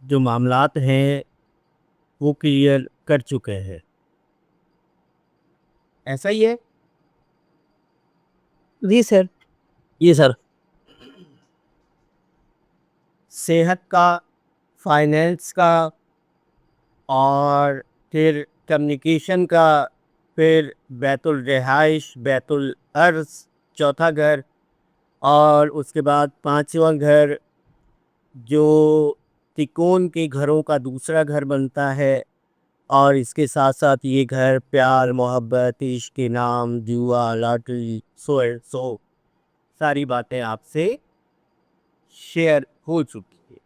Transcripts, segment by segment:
جو معاملات ہیں وہ کلیئر کر چکے ہیں. ایسا ہی ہے. جی سر. یہ سر صحت کا، فائنینس کا، اور پھر کمیونیکیشن کا، پھر بیت الرہائش، بیت الارض چوتھا گھر، اور اس کے بعد پانچواں گھر جو تکون کے گھروں کا دوسرا گھر بنتا ہے. اور اس کے ساتھ ساتھ یہ گھر پیار، محبت، عشق کے نام، جوا، لاٹری، سو ساری باتیں آپ سے شیئر ہو چکی ہے.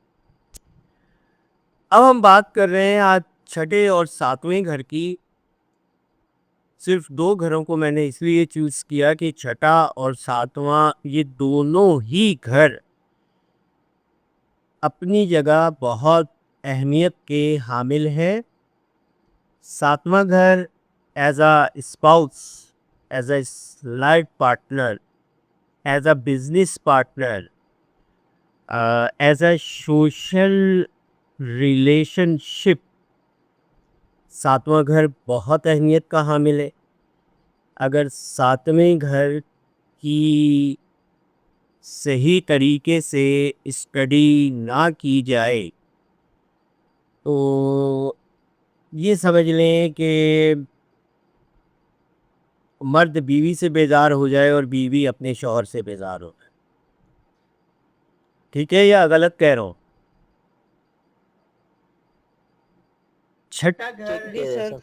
اب ہم بات کر رہے ہیں آج چھٹے اور ساتویں گھر کی. صرف دو گھروں کو میں نے اس لیے چوز کیا کہ چھٹا اور ساتواں یہ دونوں ہی گھر اپنی جگہ بہت اہمیت کے حامل ہیں. ساتواں گھر as a spouse, as a life partner, as a business partner, as a social relationship, ساتواں گھر بہت اہمیت کا حامل ہے. اگر ساتویں گھر کی صحیح طریقے سے اسٹڈی نہ کی جائے تو یہ سمجھ لیں کہ مرد بیوی سے بیزار ہو جائے اور بیوی اپنے شوہر سے بیزار ہو جائے. ٹھیک ہے یا غلط کہہ رہا ہوں؟ چھٹا گھر، جی سر.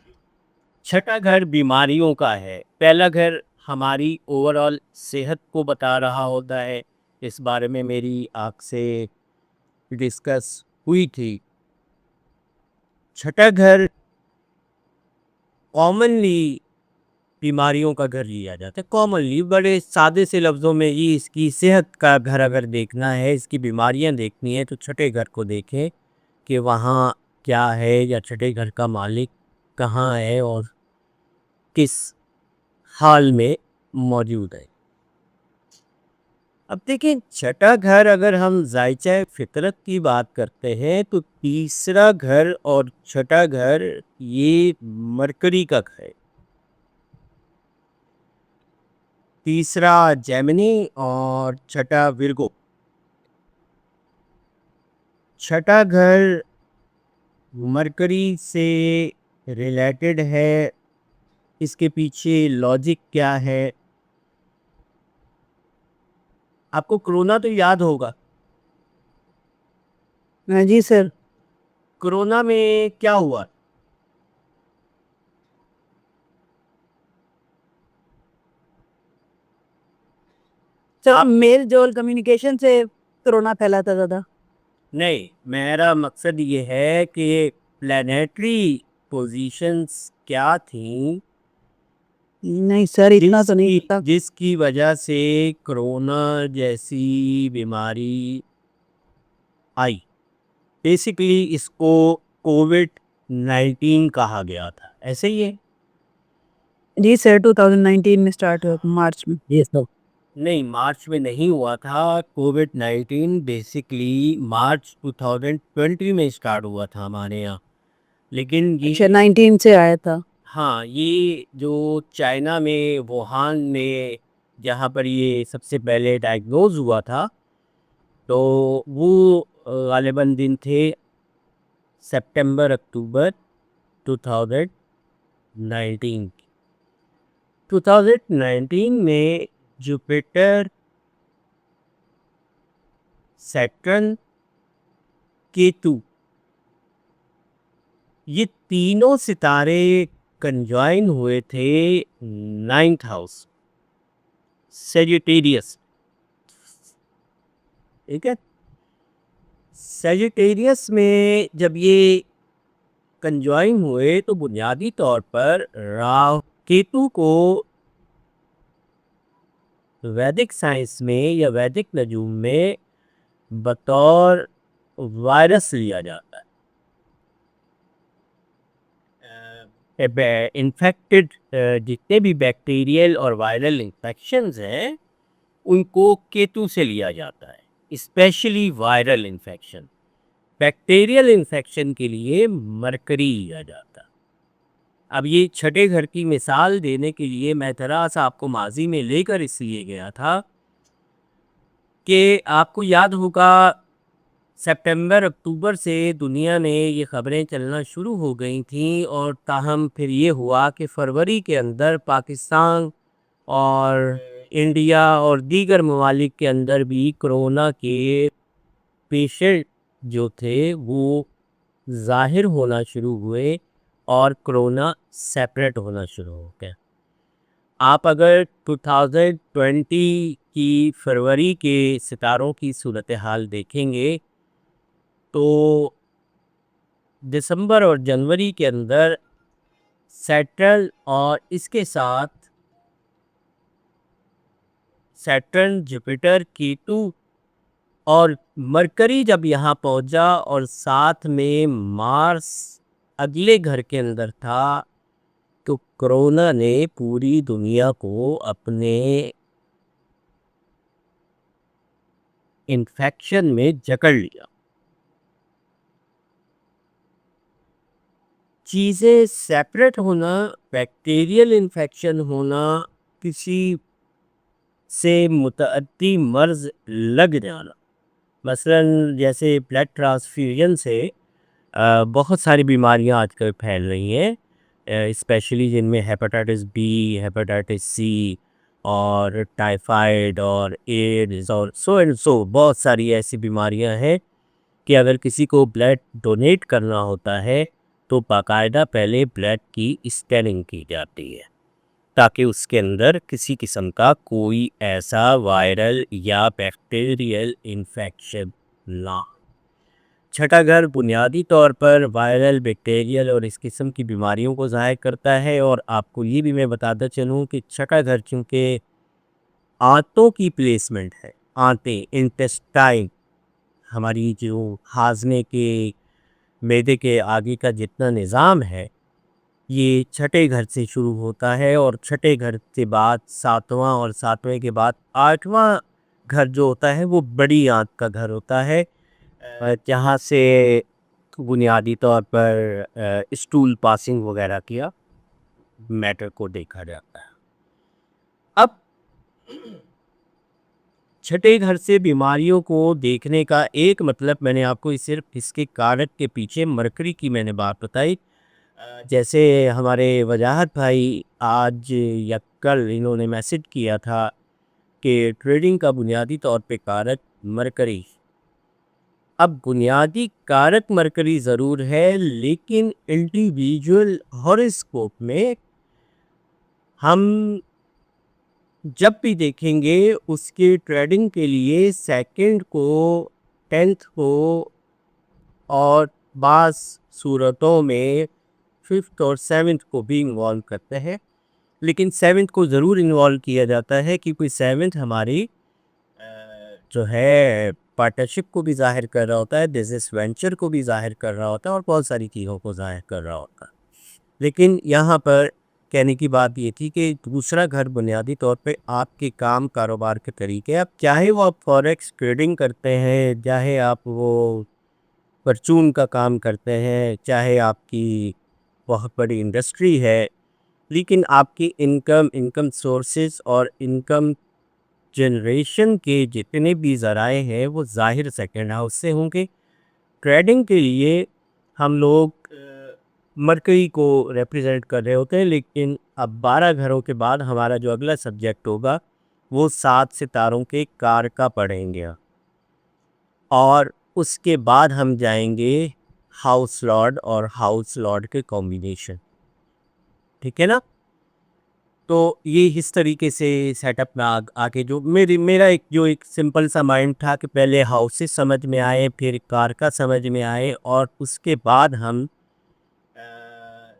چھٹا گھر بیماریوں کا ہے. پہلا گھر ہماری اوور آل صحت کو بتا رہا ہوتا ہے. اس بارے میں میری آپ سے ڈسکس ہوئی تھی. چھٹا گھر کامنلی بیماریوں کا گھر لیا جاتا ہے. کامنلی بڑے سادے سے لفظوں میں یہ اس کی صحت کا گھر اگر دیکھنا ہے، اس کی بیماریاں دیکھنی ہے تو چھٹے گھر کو دیکھیں کہ وہاں کیا ہے، یا چھٹے گھر کا مالک کہاں ہے اور کس حال میں موجود ہے. اب دیکھیں چھٹا گھر اگر ہم ذائچہ فطرت کی بات کرتے ہیں تو تیسرا گھر اور چھٹا گھر یہ مرکری کا گھر ہے. تیسرا جیمنی اور چھٹا ورگو. چھٹا گھر مرکری سے ریلیٹڈ ہے. اس کے پیچھے لاجک کیا ہے؟ آپ کو کرونا تو یاد ہوگا. جی سر. کرونا میں کیا ہوا؟ سر میل جول کمیونیکیشن سے کرونا پھیلاتا تھا. نہیں، میرا مقصد یہ ہے کہ پلانیٹری پوزیشنز کیا تھیں نہیں سر اتنا تو نہیں پتا. جس کی وجہ سے کرونا جیسی بیماری آئی. بیسیکلی اس کو کووڈ-19 کہا گیا تھا. ایسے ہی ہے؟ جی سر 2019 میں سٹارٹ ہوا مارچ میں. نہیں، مارچ میں نہیں ہوا تھا. کووڈ-19 بیسیکلی مارچ 2020 میں اسٹارٹ ہوا تھا ہمارے یہاں. لیکن اچھا یہ 19 سے آیا تھا. ہاں، یہ جو چائنا میں ووہان میں جہاں پر یہ سب سے پہلے ڈائگنوز ہوا تھا تو وہ غالباً دن تھے سپٹمبر اکتوبر 2019. 2019 میں جوپیٹر، سیٹرن، کیتو یہ تینوں ستارے کنجوائن ہوئے تھے 9th ہاؤس سیجیٹیریس. ٹھیک ہے، سیجیٹیریس میں جب یہ کنجوائن ہوئے تو بنیادی طور پر راہو کیتو کو ویدک سائنس میں یا ویدک نجوم میں بطور وائرس لیا جاتا ہے. انفیکٹڈ جتنے بھی بیکٹیریل اور وائرل انفیکشنز ہیں ان کو کیتو سے لیا جاتا ہے، especially viral infection. Bacterial infection کے لیے مرکری لیا جاتا. اب یہ چھٹے گھر کی مثال دینے کے لیے میں ذرا سا آپ کو ماضی میں لے کر اس لیے گیا تھا کہ آپ کو یاد ہوگا سپٹمبر اکتوبر سے دنیا نے یہ خبریں چلنا شروع ہو گئی تھیں، اور تاہم پھر یہ ہوا کہ فروری کے اندر پاکستان اور انڈیا اور دیگر ممالک کے اندر بھی کرونا کے پیشنٹ جو تھے وہ ظاہر ہونا شروع ہوئے اور کرونا سیپریٹ ہونا شروع ہو گیا. آپ اگر 2020 کی فروری کے ستاروں کی صورتحال دیکھیں گے تو دسمبر اور جنوری کے اندر سیٹرن اور اس کے ساتھ سیٹرن، جوپیٹر، کیتو اور مرکری جب یہاں پہنچا اور ساتھ میں مارس اگلے گھر کے اندر تھا تو کرونا نے پوری دنیا کو اپنے انفیکشن میں جکڑ لیا. چیزیں سیپریٹ ہونا، بیکٹیریل انفیکشن ہونا، کسی سے متعدی مرض لگ جانا، مثلا جیسے بلڈ ٹرانسفیوژن سے بہت ساری بیماریاں آج کل پھیل رہی ہیں، اسپیشلی جن میں ہیپاٹائٹس بی، ہیپاٹائٹس سی اور ٹائیفائڈ اور ایڈز اور سو بہت ساری ایسی بیماریاں ہیں کہ اگر کسی کو بلڈ ڈونیٹ کرنا ہوتا ہے تو باقاعدہ پہلے بلڈ کی اسکیننگ کی جاتی ہے تاکہ اس کے اندر کسی قسم کا کوئی ایسا وائرل یا بیکٹیریل انفیکشن نہ. چھٹا گھر بنیادی طور پر وائرل، بیکٹیریل اور اس قسم کی بیماریوں کو ظاہر کرتا ہے. اور آپ کو یہ بھی میں بتاتا چلوں کہ چھٹا گھر چونکہ آنتوں کی پلیسمنٹ ہے، آنتیں، انٹسٹائن، ہماری جو ہاضمے کے معدے کے آگے کا جتنا نظام ہے یہ چھٹے گھر سے شروع ہوتا ہے، اور چھٹے گھر سے بعد ساتواں، اور ساتویں کے بعد آٹھواں گھر جو ہوتا ہے وہ بڑی آنت کا گھر ہوتا ہے، جہاں سے بنیادی طور پر اسٹول پاسنگ وغیرہ کیا میٹر کو دیکھا جاتا ہے. اب چھٹے گھر سے بیماریوں کو دیکھنے کا ایک مطلب میں نے آپ کو صرف اس کے کارک کے پیچھے مرکری کی میں نے بات بتائی. جیسے ہمارے وجاہت بھائی آج یا کل انہوں نے میسج کیا تھا کہ ٹریڈنگ کا بنیادی طور پہ کارک مرکری. اب بنیادی کارک مرکری ضرور ہے، لیکن انڈیویجول ہاروسکوپ میں ہم جب بھی دیکھیں گے اس کے ٹریڈنگ کے لیے سیکنڈ کو، 10th کو اور بعض صورتوں میں 5th اور 7th کو بھی انوالو کرتے ہیں، لیکن 7th کو ضرور انوالو کیا جاتا ہے کیونکہ 7th ہماری جو ہے پارٹنرشپ کو بھی ظاہر کر رہا ہوتا ہے، بزنس وینچر کو بھی ظاہر کر رہا ہوتا ہے اور بہت ساری چیزوں کو ظاہر کر رہا ہوتا ہے. لیکن یہاں پر کہنے کی بات یہ تھی کہ دوسرا گھر بنیادی طور پہ آپ کے کام کاروبار کے طریقے، اب چاہے وہ آپ فوریکس ٹریڈنگ کرتے ہیں، چاہے آپ وہ پرچون کا کام کرتے ہیں، چاہے آپ کی بہت بڑی انڈسٹری ہے، لیکن آپ کی انکم سورسز اور انکم جنریشن کے جتنے بھی ذرائع ہیں وہ ظاہر سیکنڈ ہاؤس سے ہوں گے. ٹریڈنگ کے لیے ہم لوگ مرکری کو ریپریزنٹ کر رہے ہوتے ہیں، لیکن اب 12 گھروں کے بعد ہمارا جو اگلا سبجیکٹ ہوگا وہ 7 ستاروں کے کارکا پڑھیں گے، اور اس کے بعد ہم جائیں گے ہاؤس لارڈ اور ہاؤس لارڈ کے کمبینیشن. ٹھیک ہے نا؟ تو یہ اس طریقے سے سیٹ اپ میں آگے جو میرا ایک سمپل سا مائنڈ تھا کہ پہلے ہاؤسز سمجھ میں آئے، پھر کارکا سمجھ میں آئے، اور اس کے بعد ہم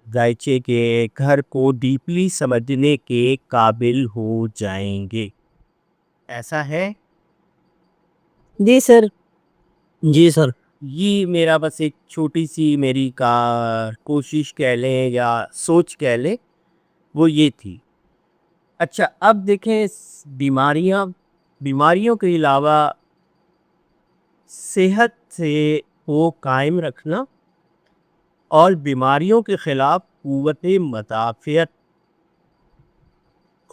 دائچے کے گھر کو ڈیپلی سمجھنے کے قابل ہو جائیں گے. ایسا ہے؟ جی سر. جی سر. یہ میرا بس ایک چھوٹی سی میری کوشش کہہ لیں یا سوچ کہہ لیں، وہ یہ تھی. اچھا اب دیکھیں بیماریوں کے علاوہ صحت سے کو قائم رکھنا اور بیماریوں کے خلاف قوت مدافعت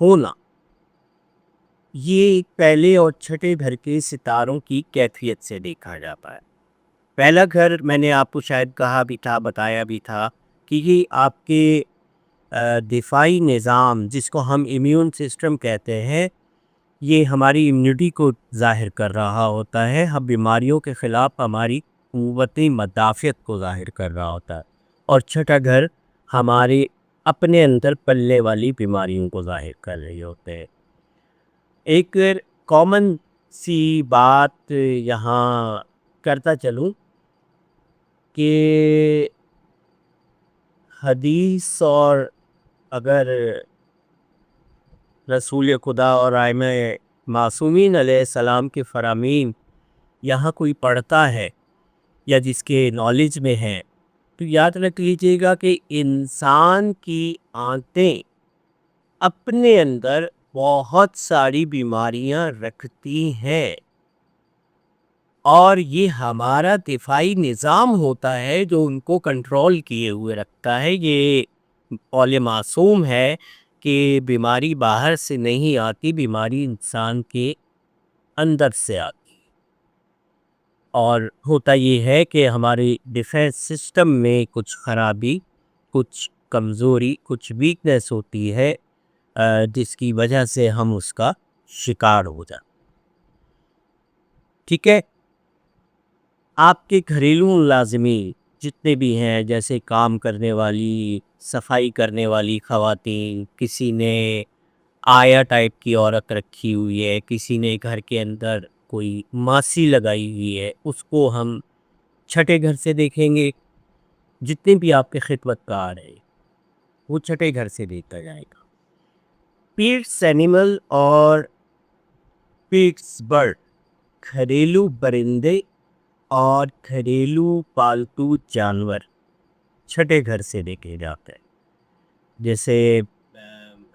ہونا، یہ پہلے اور چھٹے گھر کے ستاروں کی کیفیت سے دیکھا جاتا ہے۔ پہلا گھر میں نے آپ کو شاید کہا بھی تھا، بتایا بھی تھا کہ یہ آپ کے دفاعی نظام، جس کو ہم امیون سسٹم کہتے ہیں، یہ ہماری امیونٹی کو ظاہر کر رہا ہوتا ہے، ہم بیماریوں کے خلاف ہماری قوت مدافعت کو ظاہر کر رہا ہوتا ہے۔ اور چھٹا گھر ہمارے اپنے اندر پلنے والی بیماریوں کو ظاہر کر رہے ہوتے ہیں۔ ایک کامن سی بات یہاں کرتا چلوں کہ حدیث اور اگر رسول خدا اور ائمہ معصومین علیہ السلام کے فرامین یہاں کوئی پڑھتا ہے یا جس کے نالج میں ہے، تو یاد رکھ لیجیے گا کہ انسان کی آنتیں اپنے اندر بہت ساری بیماریاں رکھتی ہیں، اور یہ ہمارا دفاعی نظام ہوتا ہے جو ان کو کنٹرول کیے ہوئے رکھتا ہے۔ یہ قول معصوم ہے کہ بیماری باہر سے نہیں آتی، بیماری انسان کے اندر سے آتی۔ اور ہوتا یہ ہے کہ ہمارے ڈیفینس سسٹم میں کچھ خرابی، کچھ کمزوری، کچھ ویکنس ہوتی ہے، جس کی وجہ سے ہم اس کا شکار ہو جاتے۔ ٹھیک ہے، آپ کے گھریلو ملازمین جتنے بھی ہیں، جیسے کام کرنے والی، صفائی کرنے والی خواتین، کسی نے آیا ٹائپ کی عورت رکھی ہوئی ہے، کسی نے گھر کے اندر کوئی ماسی لگائی ہوئی ہے، اس کو ہم چھٹے گھر سے دیکھیں گے۔ جتنے بھی آپ کے خدمت کار ہیں وہ چھٹے گھر سے دیکھا جائے گا۔ پیٹس اینیمل اور پیٹس برڈ، گھریلو پرندے اور گھریلو پالتو جانور چھٹے گھر سے دیکھے جاتے ہیں۔ جیسے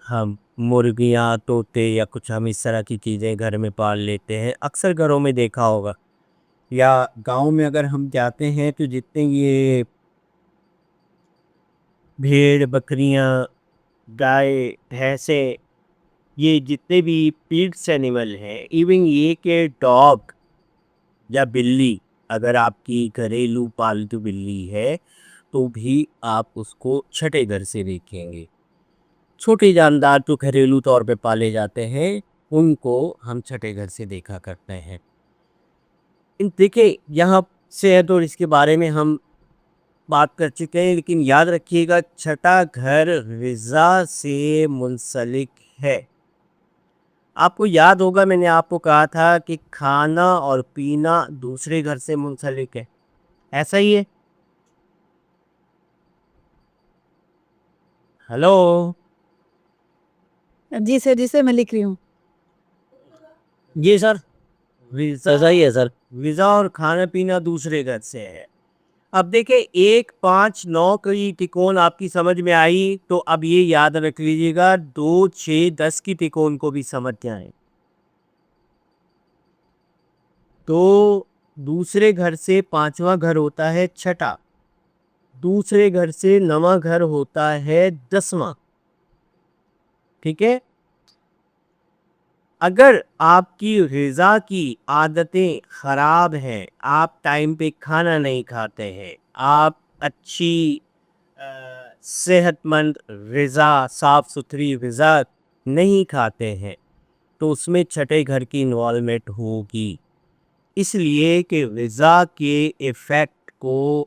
ہم مرغیاں، طوطے یا کچھ ہم اس طرح کی چیزیں گھر میں پال لیتے ہیں، اکثر گھروں میں دیکھا ہوگا۔ یا گاؤں میں اگر ہم جاتے ہیں تو جتنے یہ بھیڑ، بکریاں، گائے، بھینسیں، یہ جتنے بھی پیٹس اینیمل ہیں، ایون یہ کہ ڈاگ یا بلی، اگر آپ کی گھریلو پالتو بلی ہے تو بھی آپ اس کو چھٹے گھر سے دیکھیں گے۔ چھوٹے جاندار جو گھریلو طور پہ پالے جاتے ہیں ان کو ہم چھٹے گھر سے دیکھا کرتے ہیں۔ دیکھیں، یہاں صحت اور اس کے بارے میں ہم بات کر چکے ہیں، لیکن یاد رکھیے گا چھٹا گھر غذا سے منسلک ہے۔ آپ کو یاد ہوگا میں نے آپ کو کہا تھا کہ کھانا اور پینا دوسرے گھر سے منسلک ہے، ایسا ہی ہے؟ ہلو جی سر، جی سر، میں لکھ رہی ہوں۔ جی سر، ایسا ہی ہے سر، غذا اور کھانا پینا دوسرے گھر سے ہے۔ اب دیکھیں 1، 5، 9 کی تکون آپ کی سمجھ میں آئی تو اب یہ یاد رکھ لیجیے گا 2، 6، 10 کی تکون کو بھی سمجھ جائیں۔ تو دوسرے گھر سے 5واں گھر ہوتا ہے چھٹا، دوسرے گھر سے 9واں گھر ہوتا ہے 10واں۔ ٹھیک ہے، اگر آپ کی غذا کی عادتیں خراب ہیں، آپ ٹائم پہ کھانا نہیں کھاتے ہیں، آپ اچھی صحت مند غذا، صاف ستھری غذا نہیں کھاتے ہیں، تو اس میں چھٹے گھر کی انوالومنٹ ہوگی۔ اس لیے کہ غذا کے ایفیکٹ کو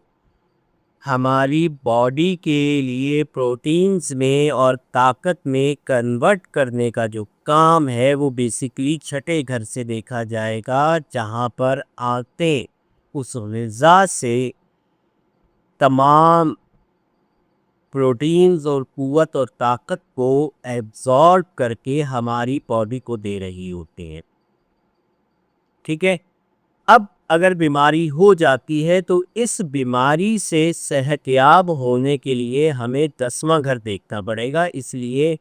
ہماری باڈی کے لیے پروٹینز میں اور طاقت میں کنورٹ کرنے کا جو کام ہے وہ بیسیکلی چھٹے گھر سے دیکھا جائے گا، جہاں پر آنتیں اس غذا سے تمام پروٹینز اور قوت اور طاقت کو ایبزارب کر کے ہماری باڈی کو دے رہی ہوتی ہیں۔ ٹھیک ہے، اب اگر بیماری ہو جاتی ہے تو اس بیماری سے صحت یاب ہونے کے لیے ہمیں 10واں گھر دیکھنا پڑے گا۔ اس لیے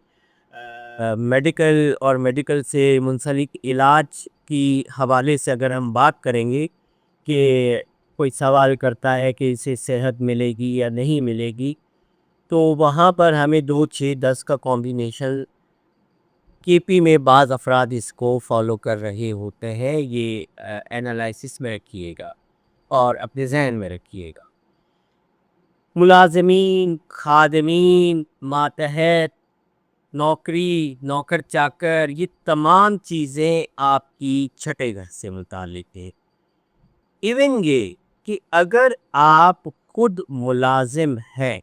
میڈیکل اور میڈیکل سے منسلک علاج کی حوالے سے اگر ہم بات کریں گے کہ کوئی سوال کرتا ہے کہ اسے صحت ملے گی یا نہیں ملے گی، تو وہاں پر ہمیں 2 6 10 کا کمبینیشن کے پی میں بعض افراد اس کو فالو کر رہے ہوتے ہیں. یہ انالائسس میں رکھیے گا اور اپنے ذہن میں رکھیے گا. ملازمین، خادمین، ماتحت، نوکری، نوکر چاکر، یہ تمام چیزیں آپ کی چھٹے گھر سے متعلق ہیں. ایون یہ کہ اگر آپ خود ملازم ہیں،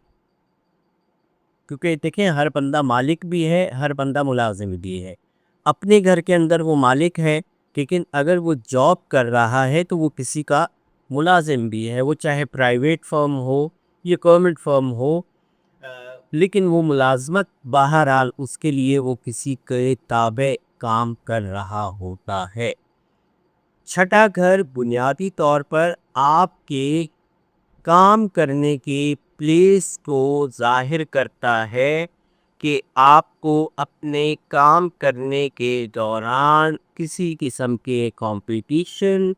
کیونکہ دیکھیں ہر بندہ مالک بھی ہے، ہر بندہ ملازم بھی ہے. اپنے گھر کے اندر وہ مالک ہے، لیکن اگر وہ جاب کر رہا ہے تو وہ کسی کا ملازم بھی ہے، وہ چاہے پرائیویٹ فرم ہو یا گورنمنٹ فرم ہو، لیکن وہ ملازمت بہرحال اس کے لیے وہ کسی کے تابع کام کر رہا ہوتا ہے. چھٹا گھر بنیادی طور پر آپ کے کام کرنے کے پلیس کو ظاہر کرتا ہے کہ آپ کو اپنے کام کرنے کے دوران کسی قسم کے کمپٹیشن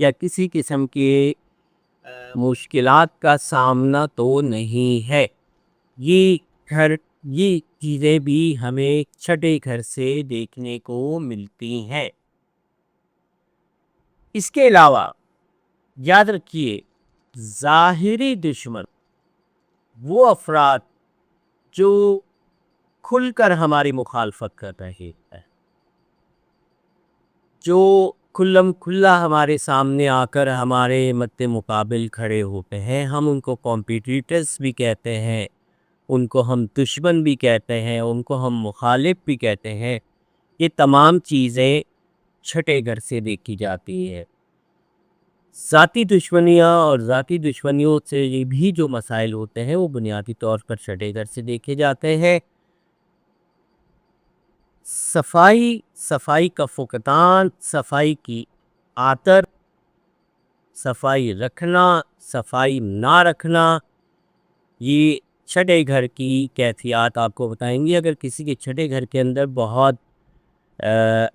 یا کسی قسم کے مشکلات کا سامنا تو نہیں ہے. یہ چیزیں بھی ہمیں چھٹے گھر سے دیکھنے کو ملتی ہیں. اس کے علاوہ یاد رکھیے، ظاہری دشمن وہ افراد جو کھل کر ہماری مخالفت کر رہے ہیں، جو کھلم کھلا ہمارے سامنے آ کر ہمارے مد مقابل کھڑے ہوتے ہیں. ہم ان کو کمپیٹیٹرز بھی کہتے ہیں، ان کو ہم دشمن بھی کہتے ہیں، ان کو ہم مخالف بھی کہتے ہیں. یہ تمام چیزیں چھٹے گھر سے دیکھی جاتی ہیں. ذاتی دشمنیاں اور ذاتی دشمنیوں سے یہ بھی جو مسائل ہوتے ہیں وہ بنیادی طور پر چھٹے گھر سے دیکھے جاتے ہیں. صفائی کا فقدان، صفائی کی عادت، صفائی رکھنا، صفائی نہ رکھنا، یہ چھٹے گھر کی کیفیات آپ کو بتائیں گی. اگر کسی کے چھٹے گھر کے اندر بہت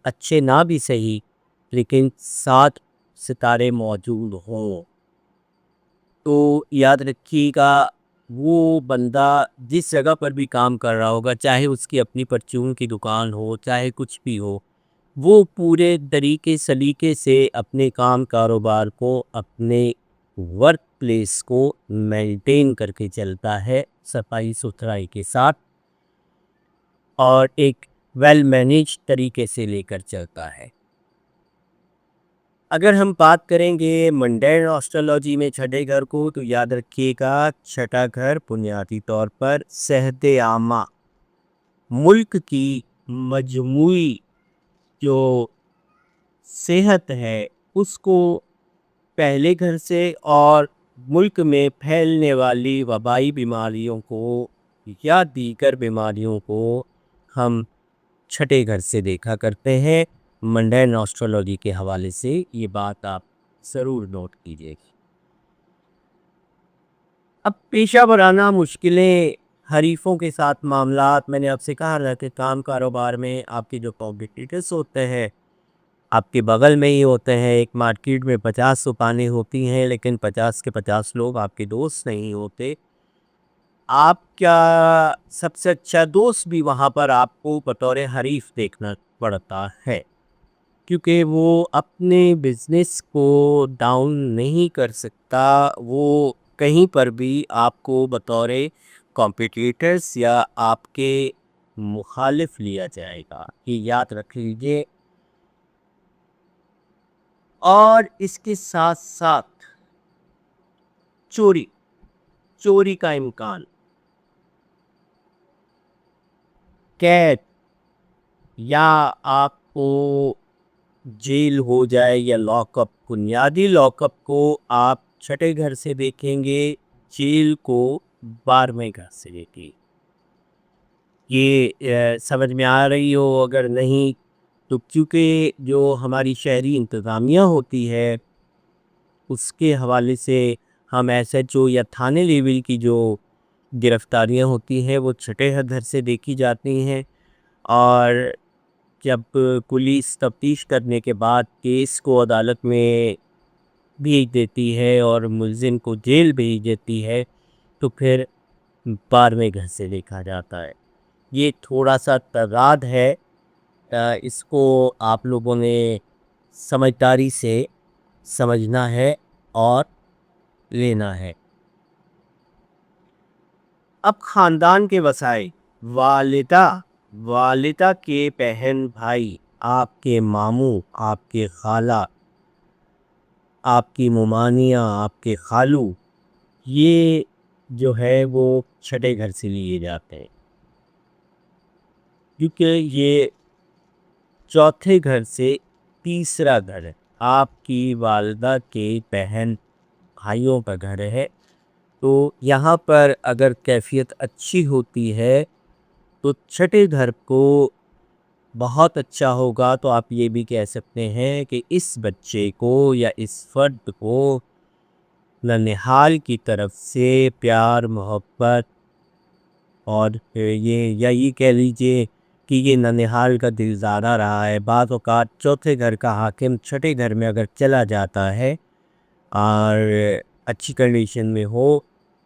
اچھے نہ بھی صحیح لیکن 7 ستارے موجود ہوں تو یاد رکھیے گا وہ بندہ جس جگہ پر بھی کام کر رہا ہوگا، چاہے اس کی اپنی پرچون کی دکان ہو، چاہے کچھ بھی ہو، وہ پورے طریقے سلیقے سے اپنے کام کاروبار کو، اپنے ورک پلیس کو مینٹین کر کے چلتا ہے صفائی ستھرائی کے ساتھ، اور ایک ویل مینیج طریقے سے لے کر چلتا ہے. اگر ہم بات کریں گے منڈین آسٹرالوجی میں چھٹے گھر کو، تو یاد رکھیے گا چھٹا گھر بنیادی طور پر صحت عامہ، ملک کی مجموعی جو صحت ہے اس کو پہلے گھر سے اور ملک میں پھیلنے والی وبائی بیماریوں کو یا دیگر بیماریوں کو ہم چھٹے گھر سے دیکھا کرتے ہیں. منڈین آسٹرالوجی کے حوالے سے یہ بات آپ ضرور نوٹ کیجیے گی. اب پیشہ ورانہ مشکلیں، حریفوں کے ساتھ معاملات. میں نے آپ سے کہا رہا کہ کام کاروبار میں آپ کے جو کمپیٹیٹرز ہوتے ہیں آپ کے بغل میں ہی ہوتے ہیں. ایک مارکیٹ میں 50 دکانیں ہوتی ہیں لیکن 50 کے 50 لوگ آپ کے دوست نہیں ہوتے. آپ کا سب سے اچھا دوست بھی وہاں پر آپ کو بطور حریف دیکھنا پڑتا ہے، کیونکہ وہ اپنے بزنس کو ڈاؤن نہیں کر سکتا. وہ کہیں پر بھی آپ کو بطور کمپیٹیٹرز یا آپ کے مخالف لیا جائے گا، یہ یاد رکھ لیجیے. اور اس کے ساتھ ساتھ چوری کا امکان، قید، یا آپ کو جیل ہو جائے یا لاک اپ. بنیادی لاک اپ کو آپ چھٹے گھر سے دیکھیں گے، جیل کو 12ویں گھر سے دیکھیں. یہ سمجھ میں آ رہی ہو؟ اگر نہیں تو کیونکہ جو ہماری شہری انتظامیہ ہوتی ہے اس کے حوالے سے ہم ایس ایچ او یا تھانے لیول کی جو گرفتاریاں ہوتی ہیں وہ چھٹے گھر سے دیکھی جاتی ہیں، اور جب پولیس تفتیش کرنے کے بعد کیس کو عدالت میں بھیج دیتی ہے اور ملزم کو جیل بھیج دیتی ہے تو پھر 12ویں گھر سے دیکھا جاتا ہے. یہ تھوڑا سا تضاد ہے. اس کو آپ لوگوں نے سمجھداری سے سمجھنا ہے اور لینا ہے. اب خاندان کے وسائل. والدہ کے بہن بھائی، آپ کے ماموں، آپ کے خالہ، آپ کی ممانیاں، آپ کے خالو، یہ جو ہے وہ چھٹے گھر سے لیے جاتے ہیں، کیونکہ یہ چوتھے گھر سے تیسرا گھر ہے. آپ کی والدہ کے بہن بھائیوں کا گھر ہے، تو یہاں پر اگر کیفیت اچھی ہوتی ہے تو چھٹے گھر کو بہت اچھا ہوگا. تو آپ یہ بھی کہہ سکتے ہیں کہ اس بچے کو یا اس فرد کو ننہال کی طرف سے پیار، محبت، اور یہ کہہ لیجئے کہ یہ ننہال کا دلدادہ رہا ہے. بعض اوقات چوتھے گھر کا حاکم چھٹے گھر میں اگر چلا جاتا ہے اور اچھی کنڈیشن میں ہو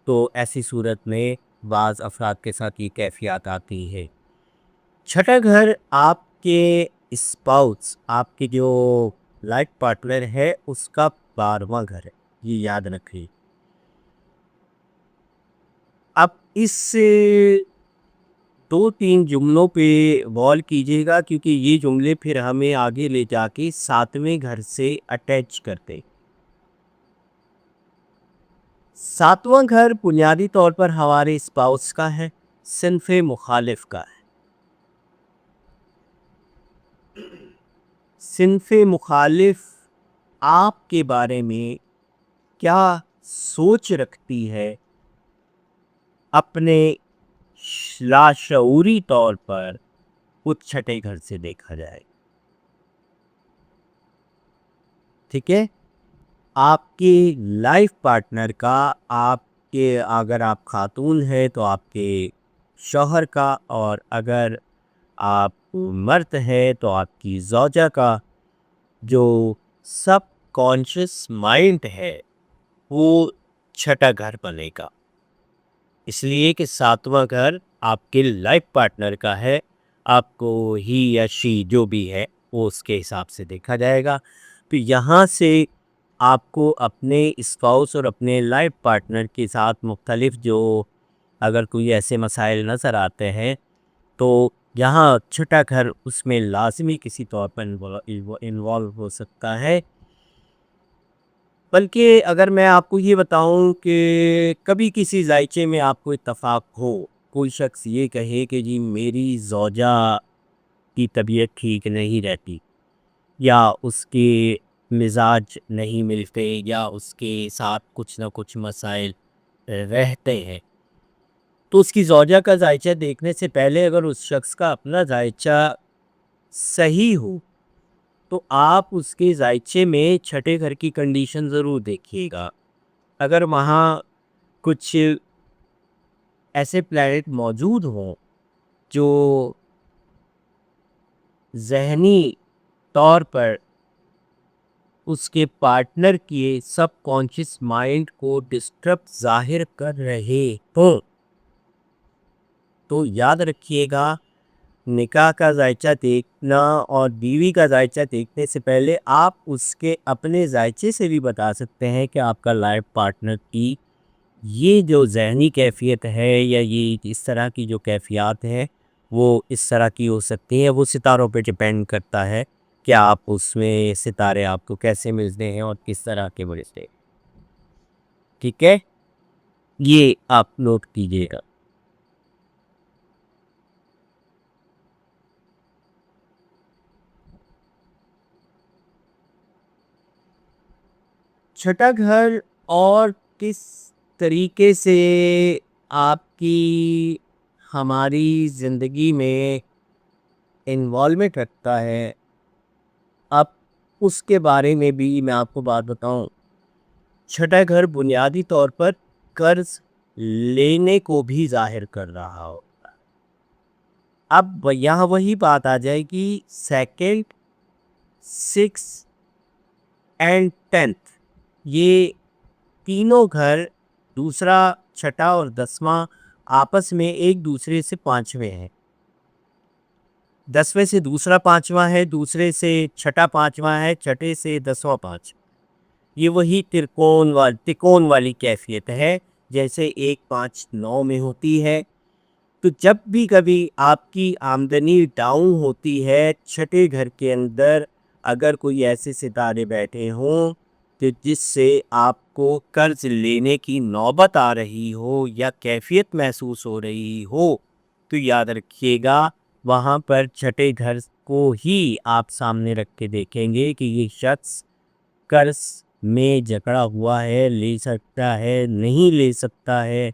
تو ایسی صورت میں بعض افراد کے ساتھ یہ کیفیات آتی ہے. چھٹا گھر آپ کے اسپاؤس، آپ کے جو لائف پارٹنر ہے، اس کا 12واں گھر ہے. یہ یاد رکھیں. اب اس سے 2-3 جملوں پہ غور کیجیے گا، کیونکہ یہ جملے پھر ہمیں آگے لے جا کے 7ویں گھر سے اٹیچ کرتے. 7واں گھر بنیادی طور پر ہمارے اسپاؤس کا ہے، صنف مخالف کا ہے. صنف مخالف آپ کے بارے میں کیا سوچ رکھتی ہے، اپنے لاشعوری طور پر اس چھٹے گھر سے دیکھا جائے. ٹھیک ہے. آپ کی لائف پارٹنر کا، آپ کے اگر آپ خاتون ہیں تو آپ کے شوہر کا، اور اگر آپ مرد ہیں تو آپ کی زوجہ کا جو سب کانشس مائنڈ ہے وہ چھٹا گھر بنے گا. اس لیے کہ 7واں گھر آپ کے لائف پارٹنر کا ہے. آپ کو ہی یا شی جو بھی ہے وہ اس کے حساب سے دیکھا جائے گا. تو یہاں سے آپ کو اپنے اسپاؤس اور اپنے لائف پارٹنر کے ساتھ مختلف جو اگر کوئی ایسے مسائل نظر آتے ہیں تو یہاں چھٹا گھر اس میں لازمی کسی طور پر انوالو ہو سکتا ہے. بلکہ اگر میں آپ کو یہ بتاؤں کہ کبھی کسی ذائچے میں آپ کو اتفاق ہو، کوئی شخص یہ کہے کہ جی میری زوجہ کی طبیعت ٹھیک نہیں رہتی، یا اس کے مزاج نہیں ملتے، یا اس کے ساتھ کچھ نہ کچھ مسائل رہتے ہیں، تو اس کی زوجہ کا ذائچہ دیکھنے سے پہلے اگر اس شخص کا اپنا ذائچہ صحیح ہو تو آپ اس کے ذائچے میں چھٹے گھر کی کنڈیشن ضرور دیکھیے گا. اگر وہاں کچھ ایسے پلانٹ موجود ہوں جو ذہنی طور پر اس کے پارٹنر کے سب کانشس مائنڈ کو ڈسٹرب ظاہر کر رہے ہوں تو یاد رکھیے گا، نکاح کا ذائچہ دیکھنا اور بیوی کا ذائچہ دیکھنے سے پہلے آپ اس کے اپنے ذائچے سے بھی بتا سکتے ہیں کہ آپ کا لائف پارٹنر کی یہ جو ذہنی کیفیت ہے یا یہ اس طرح کی جو کیفیات ہیں وہ اس طرح کی ہو سکتی ہیں. وہ ستاروں پہ ڈپینڈ کرتا ہے کہ آپ اس میں ستارے آپ کو کیسے ملتے ہیں اور کس طرح کے ملتے ہیں. ٹھیک ہے، یہ آپ نوٹ کیجیے گا. چھٹا گھر اور کس طریقے سے آپ کی ہماری زندگی میں انوالومنٹ رکھتا ہے، اب اس کے بارے میں بھی میں آپ کو بات بتاؤں. چھٹا گھر بنیادی طور پر قرض لینے کو بھی ظاہر کر رہا ہو. اب یہاں وہی بات آ جائے گی، سیکنڈ، 6 اینڈ 10 یہ تینوں گھر دوسرا، چھٹا اور 10واں آپس میں ایک دوسرے سے 5ویں ہیں. 10ویں سے دوسرا 5واں ہے، دوسرے سے چھٹا 5واں ہے، چھٹے سے 10واں 5. یہ وہی ترکون والی کیفیت ہے جیسے 1 5 9 میں ہوتی ہے. تو جب بھی کبھی آپ کی آمدنی ڈاؤن ہوتی ہے چھٹے گھر کے اندر، اگر کوئی ایسے ستارے بیٹھے ہوں کہ جس سے آپ کو قرض لینے کی نوبت آ رہی ہو یا کیفیت محسوس ہو رہی ہو، تو یاد رکھیے گا وہاں پر چھٹے گھر کو ہی آپ سامنے رکھ کے دیکھیں گے کہ یہ شخص قرض میں جکڑا ہوا ہے، لے سکتا ہے نہیں لے سکتا ہے،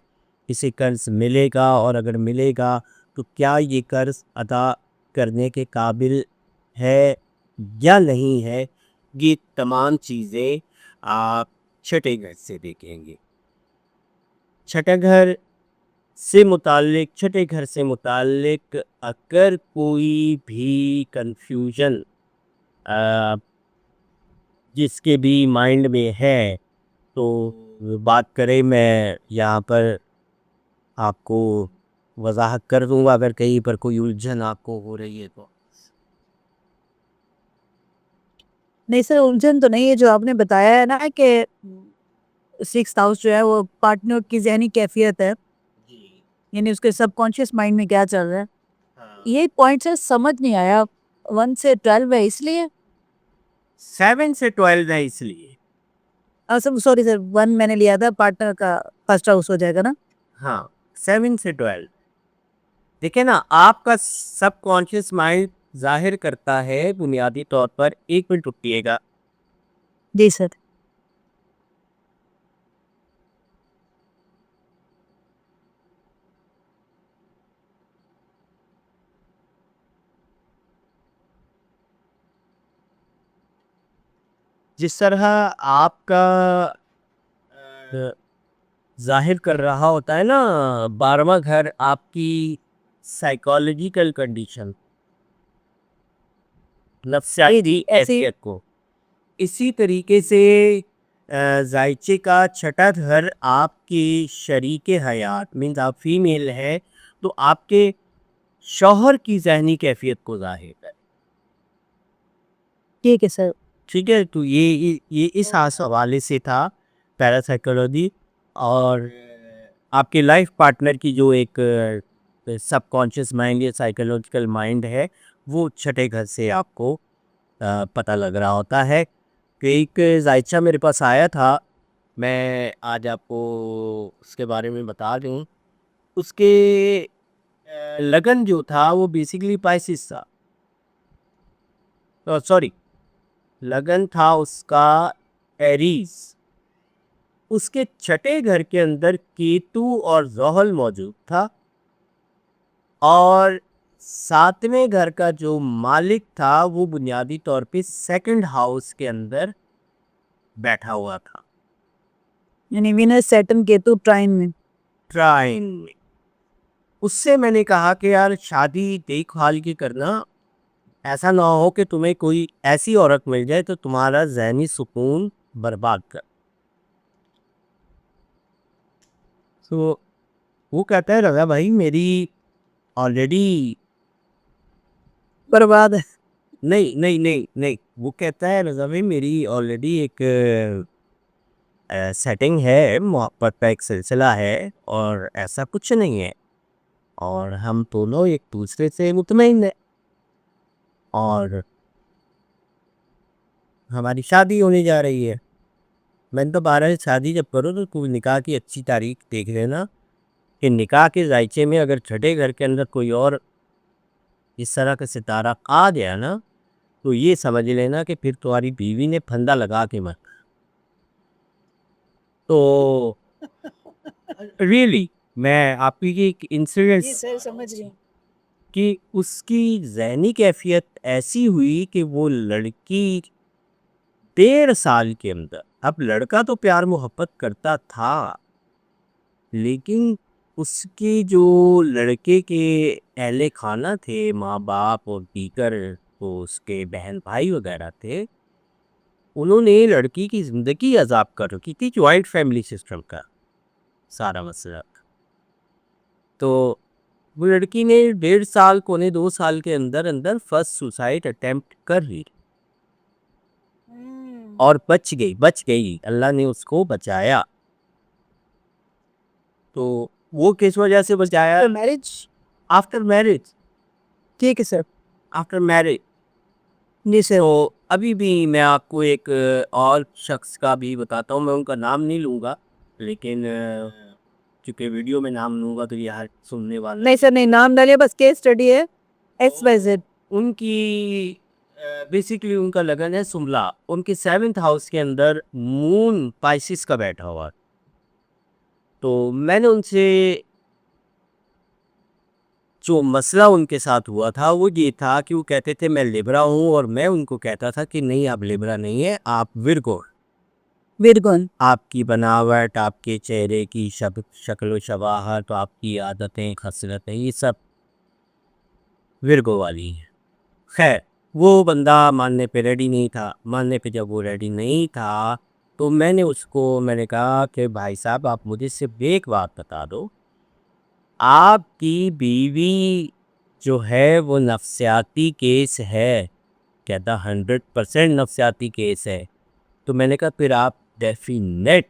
اسے قرض ملے گا، اور اگر ملے گا تو کیا یہ قرض ادا کرنے کے قابل ہے یا نہیں ہے. یہ تمام چیزیں آپ چھٹے گھر سے دیکھیں گے. چھٹے گھر سے متعلق اگر کوئی بھی کنفیوژن جس کے بھی مائنڈ میں ہے تو بات کریں، میں یہاں پر آپ کو وضاحت کر دوں گا اگر کہیں پر کوئی الجھن آپ کو ہو رہی ہے تو. نہیں سر، الجھن تو نہیں ہے. جو آپ نے بتایا ہے نا کہ 6th ہاؤس جو ہے وہ پارٹنر کی ذہنی کیفیت ہے، یعنی اس کے سب کانشیس مائنڈ میں کیا چل رہا ہے، یہ پوائنٹ سے سمجھ نہیں آیا. 1 سے 12 ہے اس لیے 7 سے 12 ہے اس لیے. سوری سر، 1 میں نے لیا تھا پارٹنر کا فرسٹ ہاؤس ہو جائے گا نا. ہاں 7 سے 12. دیکھیں نا، آپ کا سب کانشیس مائنڈ ظاہر کرتا ہے بنیادی طور پر. 1 منٹ رکیے گا. جی سر. جس طرح آپ کا ظاہر کر رہا ہوتا ہے نا 12واں گھر آپ کی سائیکالوجیکل کنڈیشن، نفسیاتی حیثیت کو، اسی طریقے سے ذائچے کا چھٹا گھر آپ کی شریک حیات مینز آپ فیمیل ہے تو آپ کے شوہر کی ذہنی کیفیت کو ظاہر ہے. ٹھیک ہے سر. ٹھیک ہے، تو یہ اس حوالے سے تھا پیراسائیکولوجی. اور آپ کے لائف پارٹنر کی جو ایک سب کانشیس مائنڈ یا سائیکولوجیکل مائنڈ ہے وہ چھٹے گھر سے آپ کو پتہ لگ رہا ہوتا ہے. کہ ایک ذائچہ میرے پاس آیا تھا، میں آج آپ کو اس کے بارے میں بتا دوں. اس کے لگن جو تھا وہ بیسیکلی پائسس تھا، سوری لگن تھا اس کا ایریز. اس کے چھٹے گھر کے اندر کیتو اور زحل موجود تھا، اور 7ویں گھر کا جو مالک تھا وہ بنیادی طور پہ 2nd ہاؤس کے اندر بیٹھا ہوا تھا، یعنی وینس سیٹن کیتو ٹرائن میں. ٹرائن میں. اس سے میں نے کہا کہ یار شادی دیکھ بھال کے کرنا، ایسا نہ ہو کہ تمہیں کوئی ایسی عورت مل جائے تو تمہارا ذہنی سکون برباد کر. تو وہ کہتا ہے رضا بھائی میری آلریڈی برباد ہے. نہیں وہ کہتا ہے رضا بھائی میری آلریڈی ایک سیٹنگ ہے، محبت کا ایک سلسلہ ہے اور ایسا کچھ نہیں ہے، اور ہم دونوں ایک دوسرے سے مطمئن ہیں، اور ہماری شادی ہونے جا رہی ہے. میں نے تو 12 شادی جب کرو تو کوئی نکاح کی اچھی تاریخ دیکھ لینا کہ نکاح کے ذائچے میں اگر چھٹے گھر کے اندر کوئی اور اس طرح کا ستارہ آ گیا نا تو یہ سمجھ لینا کہ پھر تمہاری بیوی نے پھندا لگا کے مر. تو ریئلی میں آپ کی ایک انسیڈنس سمجھ گئے. کہ اس کی ذہنی کیفیت ایسی ہوئی کہ وہ لڑکی 1.5 سال کے اندر، اب لڑکا تو پیار محبت کرتا تھا لیکن اس کے جو لڑکے کے اہل خانہ تھے، ماں باپ اور دیگر تو اس کے بہن بھائی وغیرہ تھے، انہوں نے لڑکی کی زندگی عذاب کر رکھی تھی جوائنٹ فیملی سسٹم کا سارا مسئلہ. تو وہ لڑکی نے 1.5 سال 2 سال کے اندر اندر فرسٹ سوسائڈ اٹیمپٹ کر لی اور بچ گئی. اللہ نے اس کو بچایا. تو وہ کس وجہ سے بچایا؟ میرج. After marriage. ٹھیک ہے سر. After marriage. جی سر. تو ابھی بھی میں آپ کو ایک اور شخص کا بھی بتاتا ہوں. میں ان کا نام نہیں لوں گا لیکن چونکہ ویڈیو میں نام لوں گا تو یہ ہر سننے والا. نہیں سر نہیں نام ڈالیے, بس کیس اسٹڈی ہے. X Y Z. ان کی بیسیکلی ان کا لگن ہے سملا. ان کے 7th ہاؤس کے اندر مون پائسس کا بیٹھا ہوا. تو میں نے ان سے جو مسئلہ ان کے ساتھ ہوا تھا وہ یہ تھا کہ وہ کہتے تھے میں لیبرا ہوں, اور میں ان کو کہتا تھا کہ نہیں آپ لیبرا نہیں ہے, آپ ورگو. ورگون. آپ کی بناوٹ, آپ کے چہرے کی شکل و شباہت, آپ کی عادتیں خصلتیں یہ سب ورگو والی ہیں. خیر وہ بندہ ماننے پہ ریڈی نہیں تھا. ماننے پہ جب وہ ریڈی نہیں تھا تو میں نے کہا کہ بھائی صاحب آپ مجھے صرف ایک بات بتا دو, آپ کی بیوی جو ہے وہ نفسیاتی کیس ہے؟ کہتا 100% نفسیاتی کیس ہے. تو میں نے کہا پھر آپ ڈیفینیٹ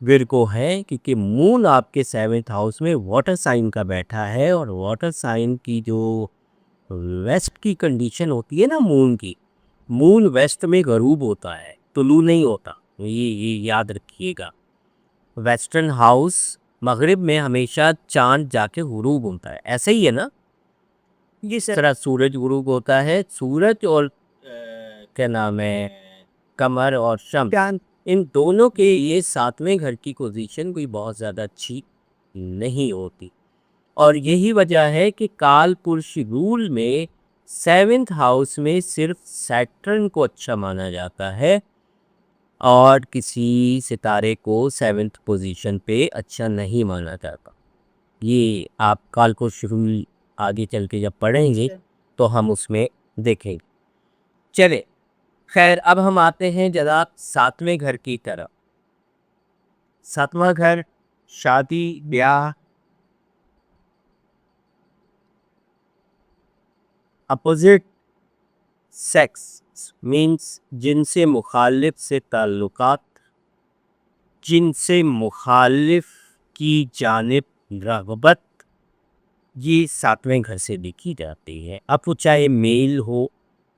ورگو ہے, کیونکہ مون آپ کے 7th ہاؤس میں واٹر سائن کا بیٹھا ہے, اور واٹر سائن کی جو ویسٹ کی کنڈیشن ہوتی ہے نا مون کی, مون ویسٹ میں غروب ہوتا ہے, طلوع نہیں ہوتا. یہ یاد رکھیے گا. ویسٹرن ہاؤس مغرب میں ہمیشہ چاند جا کے غروب ہوتا ہے. ایسا ہی ہے نا؟ جی سر. طرح سورج غروب ہوتا ہے. سورج اور کیا نام ہے قمر اور شمس, ان دونوں کے یہ 7ویں گھر کی پوزیشن کوئی بہت زیادہ اچھی نہیں ہوتی. اور یہی وجہ ہے کہ کال پرش رول میں 7th ہاؤس میں صرف سیٹرن کو اچھا مانا جاتا ہے, اور کسی ستارے کو 7th پوزیشن پہ اچھا نہیں مانا جاتا. یہ آپ کال پرش رول آگے چل کے جب پڑھیں گے تو ہم اس میں دیکھیں گے. چلے خیر, اب ہم آتے ہیں جناب 7ویں گھر کی طرف. 7واں گھر شادی بیاہ, اپوزٹ سیکس مینس جن سے مخالف سے تعلقات, جن سے مخالف کی جانب رغبت, یہ 7ویں گھر سے دیکھی جاتی ہے. اب وہ چاہے میل ہو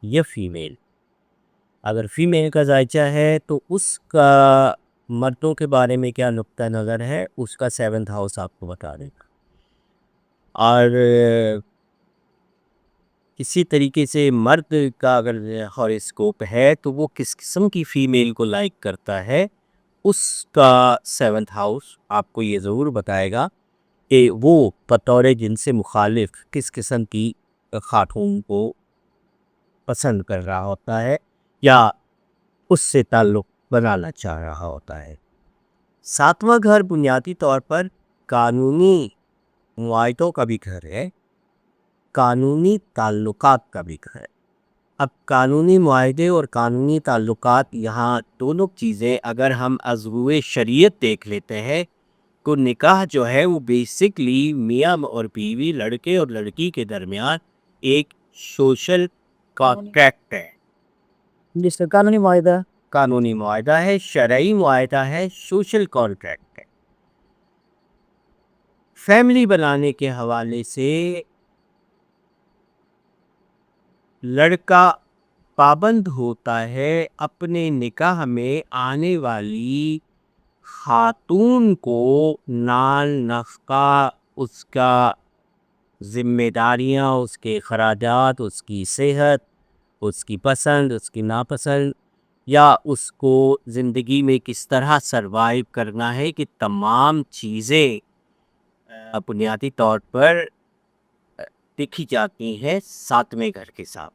یا فیمیل. اگر فیمیل کا ذائچہ ہے تو اس کا مردوں کے بارے میں کیا نقطہ نظر ہے اس کا 7th ہاؤس آپ کو بتا دے گا. اور اسی طریقے سے مرد کا اگر ہاروسکوپ ہے تو وہ کس قسم کی فیمیل کو لائک کرتا ہے, اس کا 7th ہاؤس آپ کو یہ ضرور بتائے گا کہ وہ بطور جن سے مخالف کس قسم کی خاتون کو پسند کر رہا ہوتا ہے یا اس سے تعلق بنانا چاہ رہا ہوتا ہے. 7واں گھر بنیادی طور پر قانونی معاہدوں کا بھی گھر ہے, قانونی تعلقات کا بھی گھر ہے. اب قانونی معاہدے اور قانونی تعلقات, یہاں دونوں چیزیں اگر ہم از روئے شریعت دیکھ لیتے ہیں تو نکاح جو ہے وہ بیسکلی میاں اور بیوی, لڑکے اور لڑکی کے درمیان ایک سوشل کانٹریکٹ ہے. جس کا قانونی معاہدہ, قانونی معاہدہ ہے, شرعی معاہدہ ہے, سوشل کانٹریکٹ ہے. فیملی بنانے کے حوالے سے لڑکا پابند ہوتا ہے اپنے نکاح میں آنے والی خاتون کو نان نفقہ, اس کا ذمہ داریاں, اس کے اخراجات, اس کی صحت, اس کی پسند, اس کی ناپسند, یا اس کو زندگی میں کس طرح سروائیو کرنا ہے, کہ تمام چیزیں بنیادی طور پر دیکھی جاتی ہیں 7ویں گھر کے ساتھ.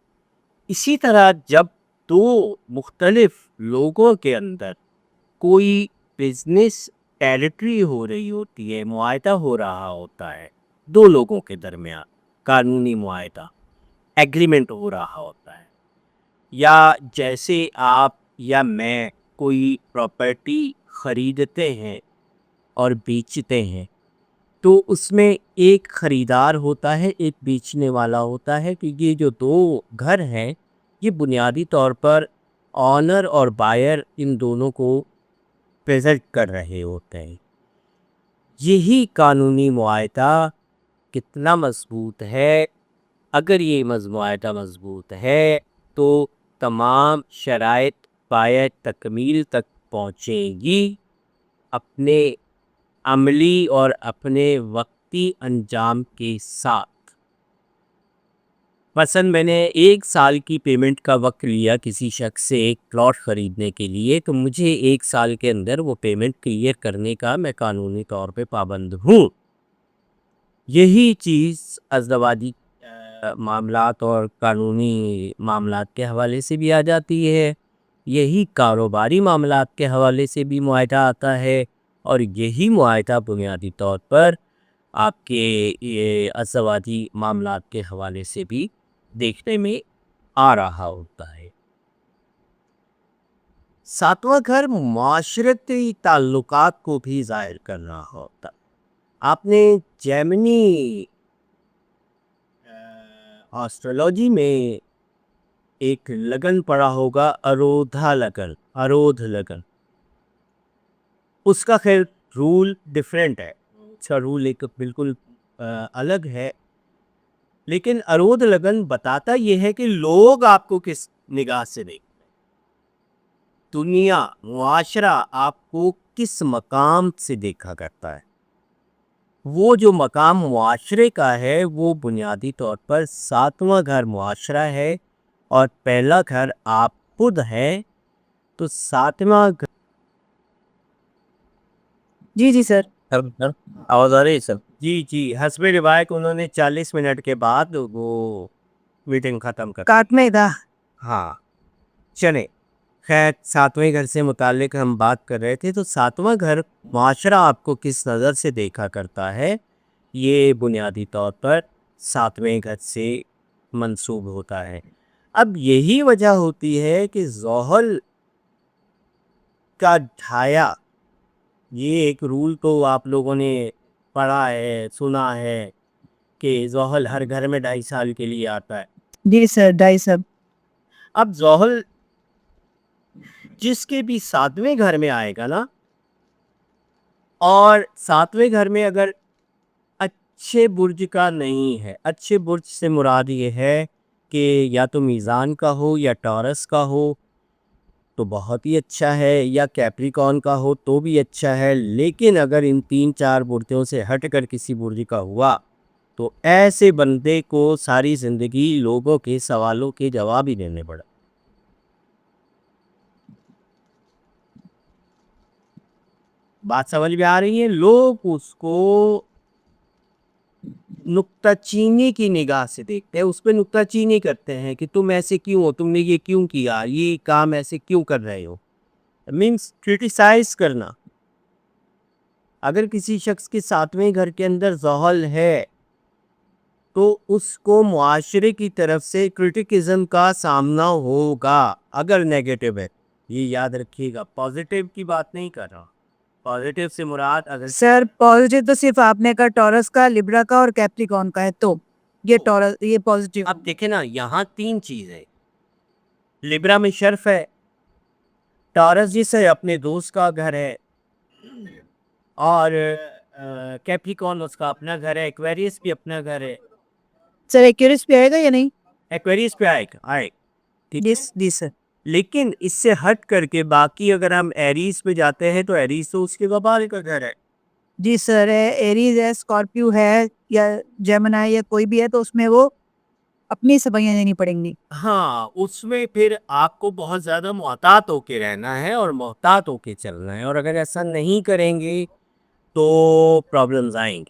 اسی طرح جب دو مختلف لوگوں کے اندر کوئی بزنس ٹیریٹری ہو رہی ہوتی ہے, معاہدہ ہو رہا ہوتا ہے دو لوگوں کے درمیان, قانونی معاہدہ ایگریمنٹ ہو رہا ہوتا ہے, یا جیسے آپ یا میں کوئی پراپرٹی خریدتے ہیں اور بیچتے ہیں تو اس میں ایک خریدار ہوتا ہے، ایک بیچنے والا ہوتا ہے، کہ یہ جو دو گھر ہیں یہ بنیادی طور پر آنر اور بائر ان دونوں کو پریزنٹ کر رہے ہوتے ہیں۔ یہی قانونی معاہدہ کتنا مضبوط ہے؟ اگر یہ معاہدہ مضبوط ہے تو تمام شرائط پایۂ تکمیل تک پہنچیں گی اپنے عملی اور اپنے وقتی انجام کے ساتھ۔ مثلا میں نے 1 سال کی پیمنٹ کا وقت لیا کسی شخص سے ایک پلاٹ خریدنے کے لیے، تو مجھے 1 سال کے اندر وہ پیمنٹ کلیئر کرنے کا میں قانونی طور پہ پابند ہوں۔ یہی چیز ازدواجی معاملات اور قانونی معاملات کے حوالے سے بھی آ جاتی ہے، یہی کاروباری معاملات کے حوالے سے بھی معاہدہ آتا ہے، اور یہی معاہدہ بنیادی طور پر آپ کے یہ ازدواجی معاملات کے حوالے سے بھی دیکھنے میں آ رہا ہوتا ہے۔ 7واں گھر معاشرتی تعلقات کو بھی ظاہر کر رہا ہوتا۔ آپ نے جیمنی آسٹرولوجی میں ایک لگن پڑھا ہوگا، ارودھا لگن، ارودھ لگن۔ اس کا خیر رول ڈیفرنٹ ہے، اس کا رول ایک بالکل الگ ہے، لیکن ارودھ لگن بتاتا یہ ہے کہ لوگ آپ کو کس نگاہ سے دیکھتے ہیں، دنیا معاشرہ آپ کو کس مقام سے دیکھا کرتا ہے۔ وہ جو مقام معاشرے کا ہے وہ بنیادی طور پر 7واں گھر معاشرہ ہے، اور پہلا گھر آپ خود ہیں، تو 7واں گھر جی سر۔ آواز آ رہی ہے سر؟ جی حسب روایت انہوں نے 40 منٹ کے بعد وہ میٹنگ ختم کر کاٹنے تھا۔ ہاں چلے خیر، 7ویں گھر سے متعلق ہم بات کر رہے تھے، تو 7واں گھر معاشرہ آپ کو کس نظر سے دیکھا کرتا ہے یہ بنیادی طور پر 7ویں گھر سے منسوب ہوتا ہے۔ اب یہی وجہ ہوتی ہے کہ زحل کا ڈھایا، یہ ایک رول تو آپ لوگوں نے پڑھا ہے، سنا ہے کہ زحل ہر گھر میں 2.5 سال کے لیے آتا ہے۔ جی سر، 2.5 سب۔ اب زحل جس کے بھی 7ویں گھر میں آئے گا نا، اور 7ویں گھر میں اگر اچھے برج کا نہیں ہے، اچھے برج سے مراد یہ ہے کہ یا تو میزان کا ہو یا ٹورس کا ہو تو بہت ہی اچھا ہے، یا کیپریکون کا ہو تو بھی اچھا ہے، لیکن اگر ان 3-4 برجوں سے ہٹ کر کسی برج کا ہوا تو ایسے بندے کو ساری زندگی لوگوں کے سوالوں کے جواب ہی دینے پڑا۔ بات سمجھ میں آ رہی ہے؟ لوگ اس کو نکتہ چینی کی نگاہ سے دیکھتے ہیں، اس پہ نکتہ چینی کرتے ہیں کہ تم ایسے کیوں ہو، تم نے یہ کیوں کیا، یہ کام ایسے کیوں کر رہے ہو، مینس کرٹیسائز کرنا۔ اگر کسی شخص کے 7ویں گھر کے اندر زحل ہے تو اس کو معاشرے کی طرف سے کرٹیکزم کا سامنا ہوگا اگر نیگیٹو ہے۔ یہ یاد رکھیے گا، پازیٹیو کی بات نہیں کر رہا، پازیٹیو سے مراد اگر سر پازیٹیو تو صرف آپ نے کہا ٹورس کا، لبرا کا اور کیپریکون کا ہے، تو یہ ٹورس، یہ پازیٹیو۔ اب دیکھیں نا، یہاں 3 چیز ہے، لبرا میں شرف ہے، ٹورس جس ہے اپنے دوست کا گھر ہے، اور کیپریکون اس کا اپنا گھر ہے، ایکویریس بھی اپنا گھر ہے۔ سر ایکیورس پہ آئے گا یا نہیں؟ ایکویریس پہ آئے، جی سر۔ لیکن اس سے ہٹ کر کے باقی اگر ہم ایریز پہ جاتے ہیں تو ایریز تو اس کے وبال کا گھر ہے۔ جی سر، ایریز ہے، اسکارپیو ہے، یا جیمنائی یا کوئی بھی ہے، تو اس میں وہ اپنی صفائیاں دینی پڑیں گی۔ ہاں، اس میں پھر آپ کو بہت زیادہ محتاط ہو کے رہنا ہے اور محتاط ہو کے چلنا ہے، اور اگر ایسا نہیں کریں گے تو پرابلمز آئیں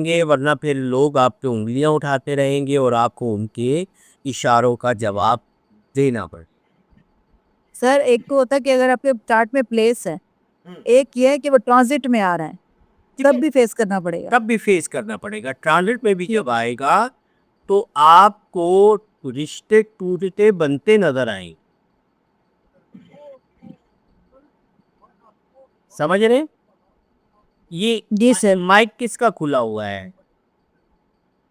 گے، ورنہ پھر لوگ آپ پہ انگلیاں اٹھاتے رہیں گے اور آپ کو ان کے اشاروں کا جواب دینا پڑے۔ سر ایک تو ہوتا ہے کہ اگر آپ کے چارٹ میں پلیس ہے، ایک یہ ہے کہ وہ ٹرانزٹ میں آ رہا ہے، تب بھی فیس کرنا پڑے گا۔ تب بھی فیس کرنا پڑے گا، ٹرانزٹ میں بھی جب آئے گا تو آپ کو رشتے ٹوٹتے بنتے نظر آئیں. سمجھ رہے ہیں؟ یہ جی سر. مائک کس کا کھلا ہوا ہے؟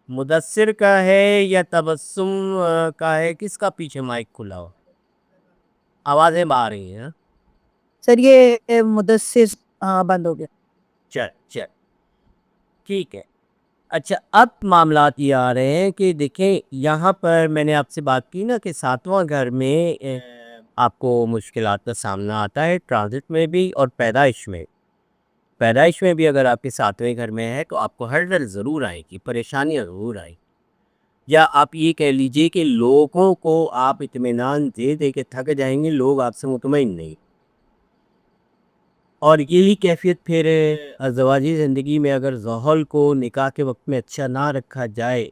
مدثر کا ہے یا تبسم کا ہے؟ کس کا پیچھے مائک کھلا ہوا؟ آوازیں آ رہی ہیں. سر یہ مدثر بند ہو گیا. چل ٹھیک ہے. اچھا اب معاملات یہ آ رہے ہیں کہ دیکھیں یہاں پر میں نے آپ سے بات کی نا کہ 7واں گھر میں آپ کو مشکلات کا سامنا آتا ہے ٹرانزٹ میں بھی اور پیدائش میں. پیدائش میں بھی اگر آپ کے 7ویں گھر میں ہے تو آپ کو ہرڈل ضرور آئے گی، پریشانیاں ضرور آئیں گی. یا آپ یہ کہہ لیجئے کہ لوگوں کو آپ اطمینان دے دے کے تھک جائیں گے، لوگ آپ سے مطمئن نہیں. اور یہی کیفیت پھر ازدواجی زندگی میں اگر زحل کو نکاح کے وقت میں اچھا نہ رکھا جائے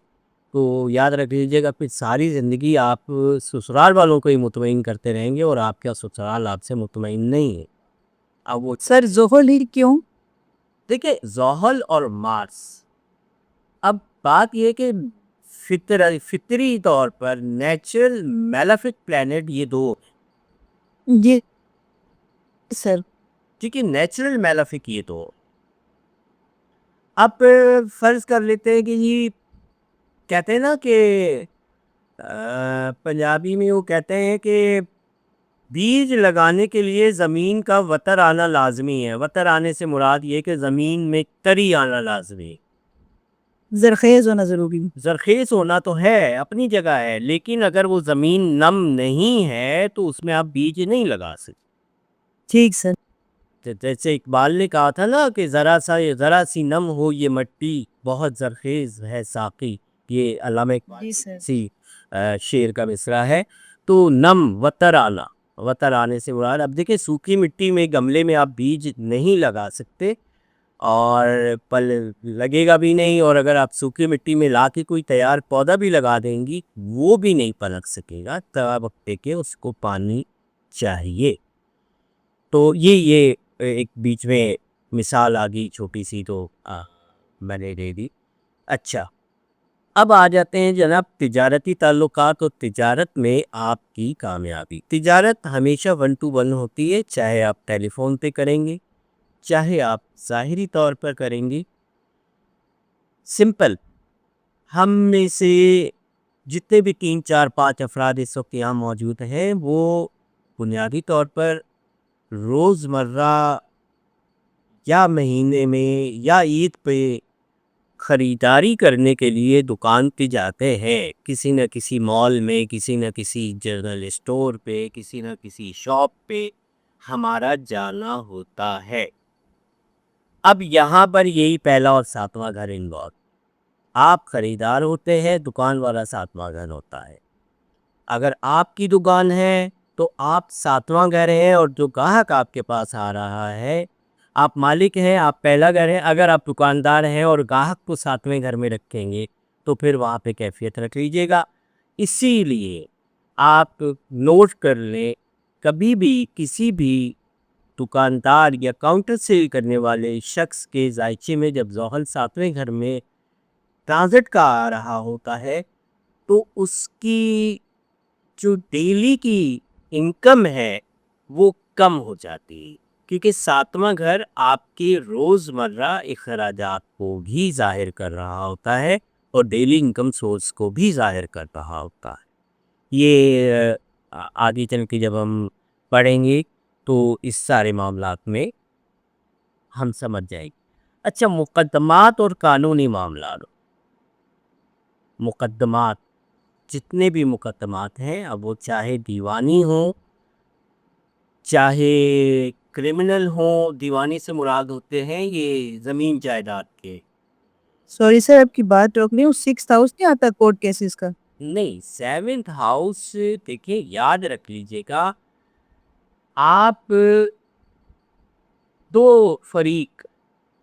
تو یاد رکھ لیجیے گا پھر ساری زندگی آپ سسرال والوں کو ہی مطمئن کرتے رہیں گے اور آپ کا سسرال آپ سے مطمئن نہیں ہے. اب وہ سر زحل ہی کیوں؟ دیکھیں زحل اور مارس، اب بات یہ کہ فطری طور پر نیچرل میلفک پلانٹ یہ دو، جی سر. ٹھیک ہے، نیچرل میلفک یہ دو. اب فرض کر لیتے ہیں کہ جی کہتے ہیں نا کہ پنجابی میں وہ کہتے ہیں کہ بیج لگانے کے لیے زمین کا وتر آنا لازمی ہے. وتر آنے سے مراد یہ کہ زمین میں تری آنا لازمی ہے. زرخیز ہونا ضروری ہے. زرخیز ہونا تو ہے، اپنی جگہ ہے، لیکن اگر وہ زمین نم نہیں ہے تو اس میں آپ بیج نہیں لگا سکتے. ٹھیک سر. جیسے اقبال نے کہا تھا نا کہ ذرا سی نم ہو یہ مٹی بہت زرخیز ہے ساقی. یہ علامہ جی سر. سی شعر کا مصرع ہے. تو نم وتر آنا، وتر آنے سے مراد اب دیکھیں سوکھی مٹی میں گملے میں آپ بیج نہیں لگا سکتے اور پل لگے گا بھی نہیں، اور اگر آپ سوکھی مٹی میں لا کے کوئی تیار پودا بھی لگا دیں گی وہ بھی نہیں پنپ سکے گا، وقت کے اس کو پانی چاہیے. تو یہ ایک بیچ میں مثال آ گئی چھوٹی سی تو میں نے دے دی. اچھا اب آ جاتے ہیں جناب تجارتی تعلقات اور تجارت میں آپ کی کامیابی. تجارت ہمیشہ 1 to 1 ہوتی ہے، چاہے آپ ٹیلی فون پہ کریں گے چاہے آپ ظاہری طور پر کریں گے. سمپل، ہم میں سے جتنے بھی 3 4 5 افراد اس وقت یہاں موجود ہیں وہ بنیادی طور پر روزمرہ یا مہینے میں یا عید پہ خریداری کرنے کے لیے دکان پہ جاتے ہیں، کسی نہ کسی مال میں، کسی نہ کسی جنرل اسٹور پہ، کسی نہ کسی شاپ پہ ہمارا جانا ہوتا ہے. اب یہاں پر یہی پہلا اور 7واں گھر انوالو. آپ خریدار ہوتے ہیں، دکان والا 7واں گھر ہوتا ہے. اگر آپ کی دکان ہے تو آپ 7واں گھر ہیں اور جو گاہک آپ کے پاس آ رہا ہے آپ مالک ہیں، آپ پہلا گھر ہیں. اگر آپ دکاندار ہیں اور گاہک کو 7ویں گھر میں رکھیں گے تو پھر وہاں پہ کیفیت رکھ لیجیے گا. اسی لیے آپ نوٹ کر لیں، کبھی بھی کسی بھی دکاندار یا کاؤنٹر سیل کرنے والے شخص کے ذائچے میں جب زحل 7ویں گھر میں ٹرانزٹ کا آ رہا ہوتا ہے تو اس کی جو ڈیلی کی انکم ہے وہ کم ہو جاتی ہے، کیونکہ 7واں گھر آپ کے روزمرہ اخراجات کو بھی ظاہر کر رہا ہوتا ہے اور ڈیلی انکم سورس کو بھی ظاہر کر رہا ہوتا ہے. یہ آگے چل کے جب ہم پڑھیں گے تو اس سارے معاملات میں ہم سمجھ جائیں گے. اچھا مقدمات اور قانونی معاملات. مقدمات جتنے بھی مقدمات ہیں، اب وہ چاہے دیوانی ہوں چاہے کرمنل ہوں. دیوانی سے مراد ہوتے ہیں یہ زمین جائیداد کے. سوری سر آپ کی بات روک رہی ہوں، 6th ہاؤس نہیں آتا کورٹ کیسز کا؟ نہیں، 7th ہاؤس دیکھیں یاد رکھ لیجئے گا، آپ دو فریق،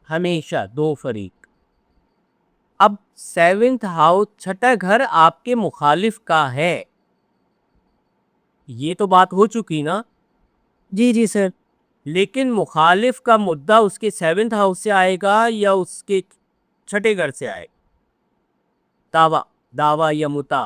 ہمیشہ دو فریق. اب 7th ہاؤس 6ٹھا گھر آپ کے مخالف کا ہے، یہ تو بات ہو چکی نا. جی جی سر. لیکن مخالف کا مدعا اس کے 7th ہاؤس سے آئے گا یا اس کے 6ٹھے گھر سے آئے گا؟ دعویٰ یا مدعا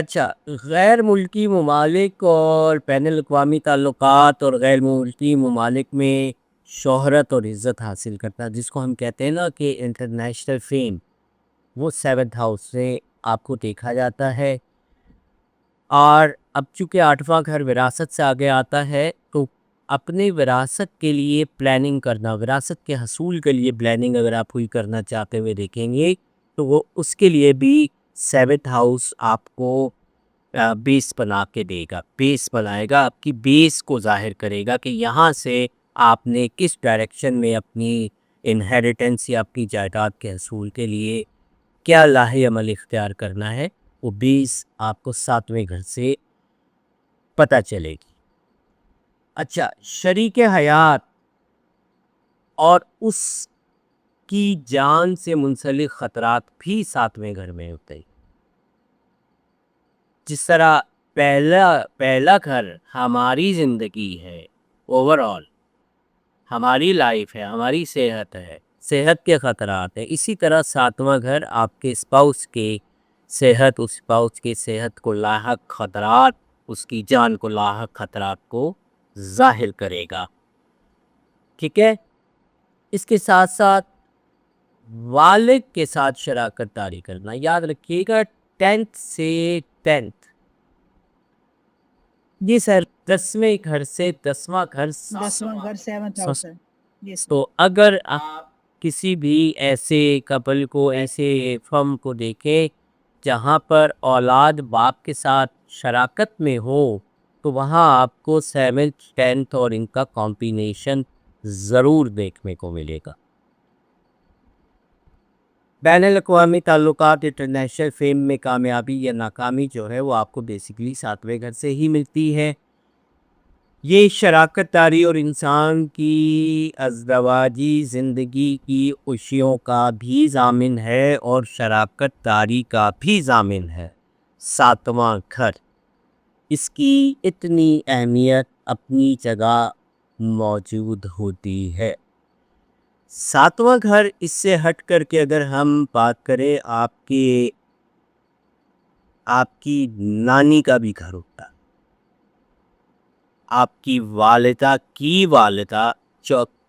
اچھا، غیر ملکی ممالک اور بین الاقوامی تعلقات اور غیر ملکی ممالک میں شہرت اور عزت حاصل کرنا، جس کو ہم کہتے ہیں نا کہ انٹرنیشنل فیم، وہ سیونتھ ہاؤس سے آپ کو دیکھا جاتا ہے. اور اب چونکہ آٹھواں گھر وراثت سے آگے آتا ہے، تو اپنے وراثت کے لیے پلاننگ کرنا، وراثت کے حصول کے لیے پلاننگ اگر آپ کوئی کرنا چاہتے ہوئے دیکھیں گے تو وہ اس کے لیے بھی سیونتھ ہاؤس آپ کو بیس بنا کے دے گا. بیس بنائے گا، آپ کی بیس کو ظاہر کرے گا کہ یہاں سے آپ نے کس ڈائریکشن میں اپنی انہیریٹنس یا اپنی جائیداد کے حصول کے لیے کیا لاہ عمل اختیار کرنا ہے. وہ بیس آپ کو ساتویں گھر سے پتہ چلے گی. اچھا، شریک حیات اور اس کی جان سے منسلک خطرات بھی ساتویں گھر میں ہوتے ہیں. جس طرح پہلا گھر ہماری زندگی ہے، اوور آل ہماری لائف ہے، ہماری صحت ہے، صحت کے خطرات ہیں، اسی طرح ساتواں گھر آپ کے اسپاؤس کے صحت، اس اسپاؤس کے صحت کو لاحق خطرات، اس کی جان کو لاحق خطرات کو ظاہر کرے گا. ٹھیک ہے. اس کے ساتھ ساتھ والد کے ساتھ شراکت داری کرنا، یاد رکھیے گا 10th سے 10th، جی سر. 10ویں گھر سے 10واں گھر 10واں گھر 7th ہاؤس ہے. جی سر. تو اگر آپ کسی بھی ایسے کپل کو، ایسے فرم کو دیکھیں جہاں پر اولاد باپ کے ساتھ شراکت میں ہو، تو وہاں آپ کو 7th 10th اور ان کا کمبینیشن ضرور دیکھنے کو ملے گا. بین الاقوامی تعلقات، انٹرنیشنل فیم میں کامیابی یا ناکامی جو ہے وہ آپ کو بیسیکلی ساتویں گھر سے ہی ملتی ہے. یہ شراکت داری اور انسان کی ازدواجی زندگی کی خوشیوں کا بھی ضامن ہے اور شراکت داری کا بھی ضامن ہے ساتواں گھر. اس کی اتنی اہمیت اپنی جگہ موجود ہوتی ہے. ساتواں گھر اس سے ہٹ کر کے اگر ہم بات کریں، آپ کی نانی کا بھی گھر ہوتا ہے، آپ کی والدہ کی والدہ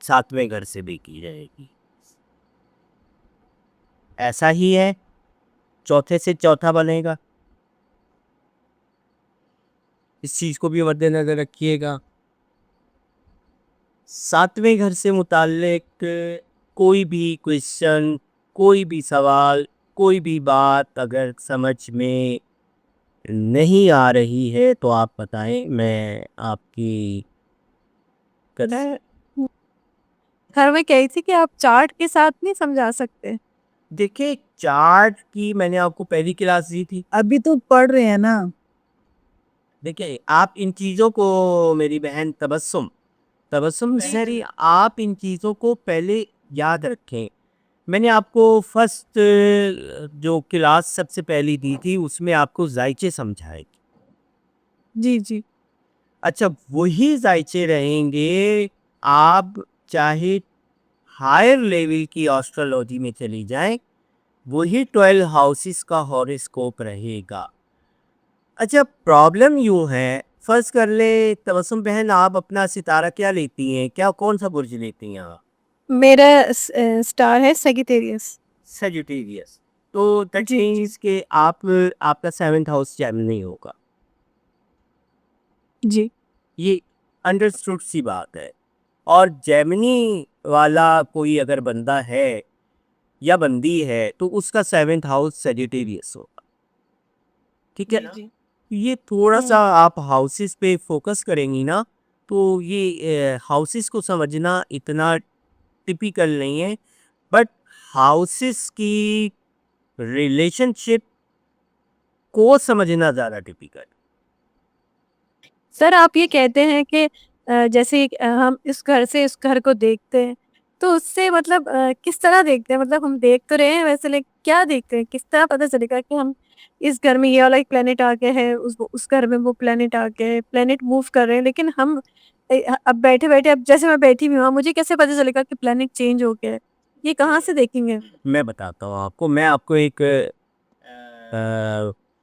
ساتویں گھر سے بھی کی جائے گی. ایسا ہی ہے، چوتھے سے چوتھا بنے گا. اس چیز کو بھی مد نظر رکھیے گا. ساتویں گھر سے متعلق کوئی بھی کوئسچن، کوئی بھی سوال، کوئی بھی بات اگر سمجھ میں نہیں آ رہی ہے تو آپ بتائیں، میں آپ کی سر میں کہی تھی کہ آپ چارٹ کے ساتھ نہیں سمجھا سکتے. دیکھیں، چارٹ کی میں نے آپ کو پہلی کلاس دی تھی. ابھی تو پڑھ رہے ہیں نا. دیکھیں، آپ ان چیزوں کو، میری بہن تبسم سری، آپ ان چیزوں کو پہلے یاد رکھیں. میں نے آپ کو فرسٹ جو کلاس سب سے پہلی دی تھی اس میں آپ کو ذائچے سمجھائے گی. جی جی. اچھا، وہی ذائچے رہیں گے آپ چاہے ہائر لیول کی آسٹرالوجی میں چلی جائیں، وہی 12 ہاؤسز کا ہاروسکوپ رہے گا. اچھا، پرابلم یوں ہے، فرض کر لے تبسم بہن، آپ اپنا ستارہ کیا لیتی ہیں، کون سا برج لیتی ہیں آپ؟ میرا سٹار ہے سیگیٹیریس. سیجیٹیریس. تو دیٹ مینس کہ آپ کا 7th ہاؤس جیمنی ہوگا. جی. یہ انڈرسٹوڈ سی بات ہے. اور جیمنی والا کوئی اگر بندہ ہے یا بندی ہے تو اس کا 7th ہاؤس سیجیٹیریس ہوگا. ٹھیک ہے نا؟ یہ تھوڑا سا آپ ہاؤسز پہ فوکس کریں گی نا، تو یہ ہاؤسز کو سمجھنا اتنا ٹپیکل نہیں ہے، بٹ ہاؤسز کی ریلیشن شپ کو سمجھنا زیادہ ٹپیکل. سر آپ یہ کہتے ہیں کہ جیسے ہم اس گھر سے اس گھر کو دیکھتے ہیں تو اس سے مطلب کس طرح دیکھتے ہیں؟ مطلب ہم دیکھ تو رہے ہیں ویسے، لیکن کیا دیکھتے ہیں؟ کس طرح پتہ چلے گا کہ ہم اس گھر میں یہ والا ایک پلانٹ آ گیا ہے، اس گھر میں وہ پلانٹ آ گیا ہے، پلانٹ موو کر رہے ہیں، لیکن ہم اب بیٹھے اب جیسے میں بیٹھی ہوئی ہوں، مجھے کیسے پتہ چلے گا کہ پلانٹ چینج ہو گیا ہے؟ یہ کہاں سے دیکھیں گے؟ میں بتاتا ہوں آپ کو. میں آپ کو ایک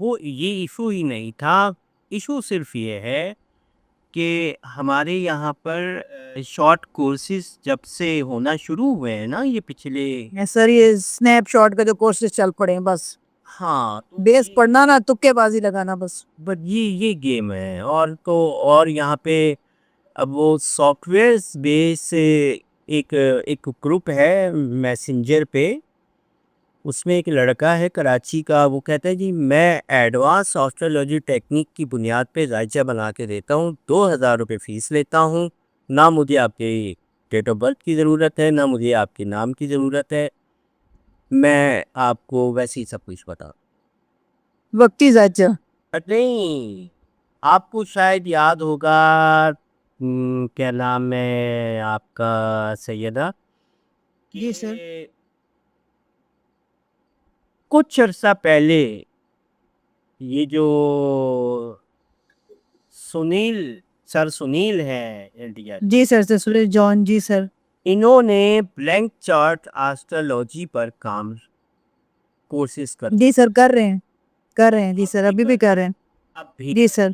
وہ یہ ایشو ہی نہیں تھا. ایشو صرف یہ ہے کہ ہمارے یہاں پر شارٹ کورسز جب سے ہونا شروع ہوئے ہیں نا یہ پچھلے سر یہ اسنیپ شاٹ کا جو کورسز چل پڑے ہیں بس ہاں بیس پڑھنا نا تکے بازی لگانا بس. بٹ یہ گیم ہے. اور یہاں پہ اب وہ سافٹ ویئر بیس ایک گروپ ہے میسنجر پہ. اس میں ایک لڑکا ہے کراچی کا, وہ کہتا ہے جی میں ایڈوانس آسٹرالوجی ٹیکنیک کی بنیاد پہ ذائچہ بنا کے دیتا ہوں, 2,000 روپے فیس لیتا ہوں, نہ مجھے آپ کی ڈیٹ آف برتھ کی ضرورت ہے نہ مجھے آپ کے نام کی ضرورت ہے, میں آپ کو ویسے ہی سب کچھ بتا. وقتی ذائچہ. نہیں, آپ کو شاید یاد ہوگا کیا نام ہے آپ کا سیدہ, جی سر. کچھ عرصہ پہلے یہ جو سنیل ہے انڈیا, جی سر سر جان. جی سر. انہوں نے بلینک چارٹ آسٹرالوجی پر کام کورسز کر. جی سر کر رہے ہیں. جی سر ابھی بھی کر رہے ہیں. اب بھی جی سر.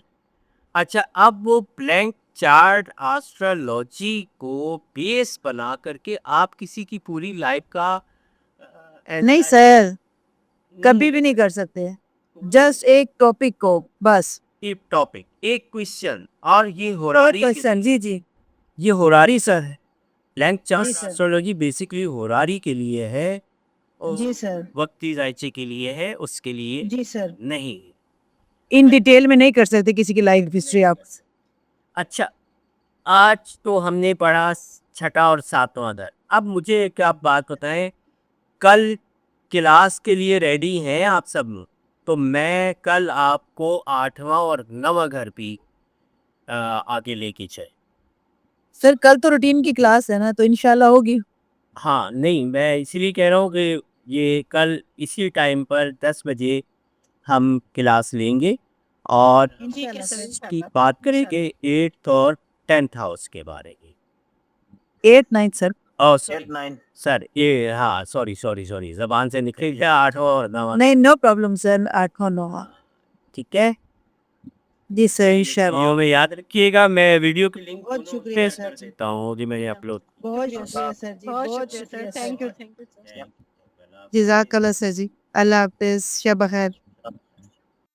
اچھا, اب وہ بلینک چارٹ آسٹرالوجی کو بیس بنا کر کے آپ کسی کی پوری لائف کا نہیں سر کبھی بھی نہیں کر سکتے, جسٹ ایک ٹاپک کو بس. ایک ٹاپک, ایک کوشچن, اور یہ ہوراری کوشچن. جی جی یہ ہوراری سر ہے. بلینک چارٹ جی سر. آسٹرالوجی بیسکلی ہوراری کے لیے ہے, جی سر. وقتی ذائچے کے لیے ہے, اس کے لیے جی سر. نہیں. ان ڈیٹیل میں نہیں کر سکتے کسی کی لائف ہسٹری آپ. اچھا, آج تو ہم نے پڑھا چھٹا اور ساتواں در. اب مجھے ایک آپ بات بتائیں, کل کلاس کے لیے ریڈی ہیں آپ سب؟ تو میں کل آپ کو 8واں اور 9واں گھر بھی آگے لے کے چلے. سر کل تو روٹین کی کلاس ہے نا, تو انشاءاللہ ہوگی. ہاں نہیں, میں اسی لیے کہہ رہا ہوں کہ یہ کل اسی ٹائم پر 10 بجے ہم کلاس لیں گے, اور کی بات کریں کہ 8th اور 10th ہاؤس کے بارے میں. 8 9 سر. سر یہ ہاں سوری زبان سے نکل گیا 8واں اور 9واں. نہیں نو پرابلم سر. 8 9. ٹھیک ہے جی سر انشاءاللہ. میں یاد رکھیے گا, میں ویڈیو کی لنک بہت شکریہ سر. دیتا ہوں جی, میں اپلوڈ. بہت شکریہ سر جی. بہت شکریہ سر. Thank you. جزاک اللہ سر جی. اللہ حافظ. شب بخیر.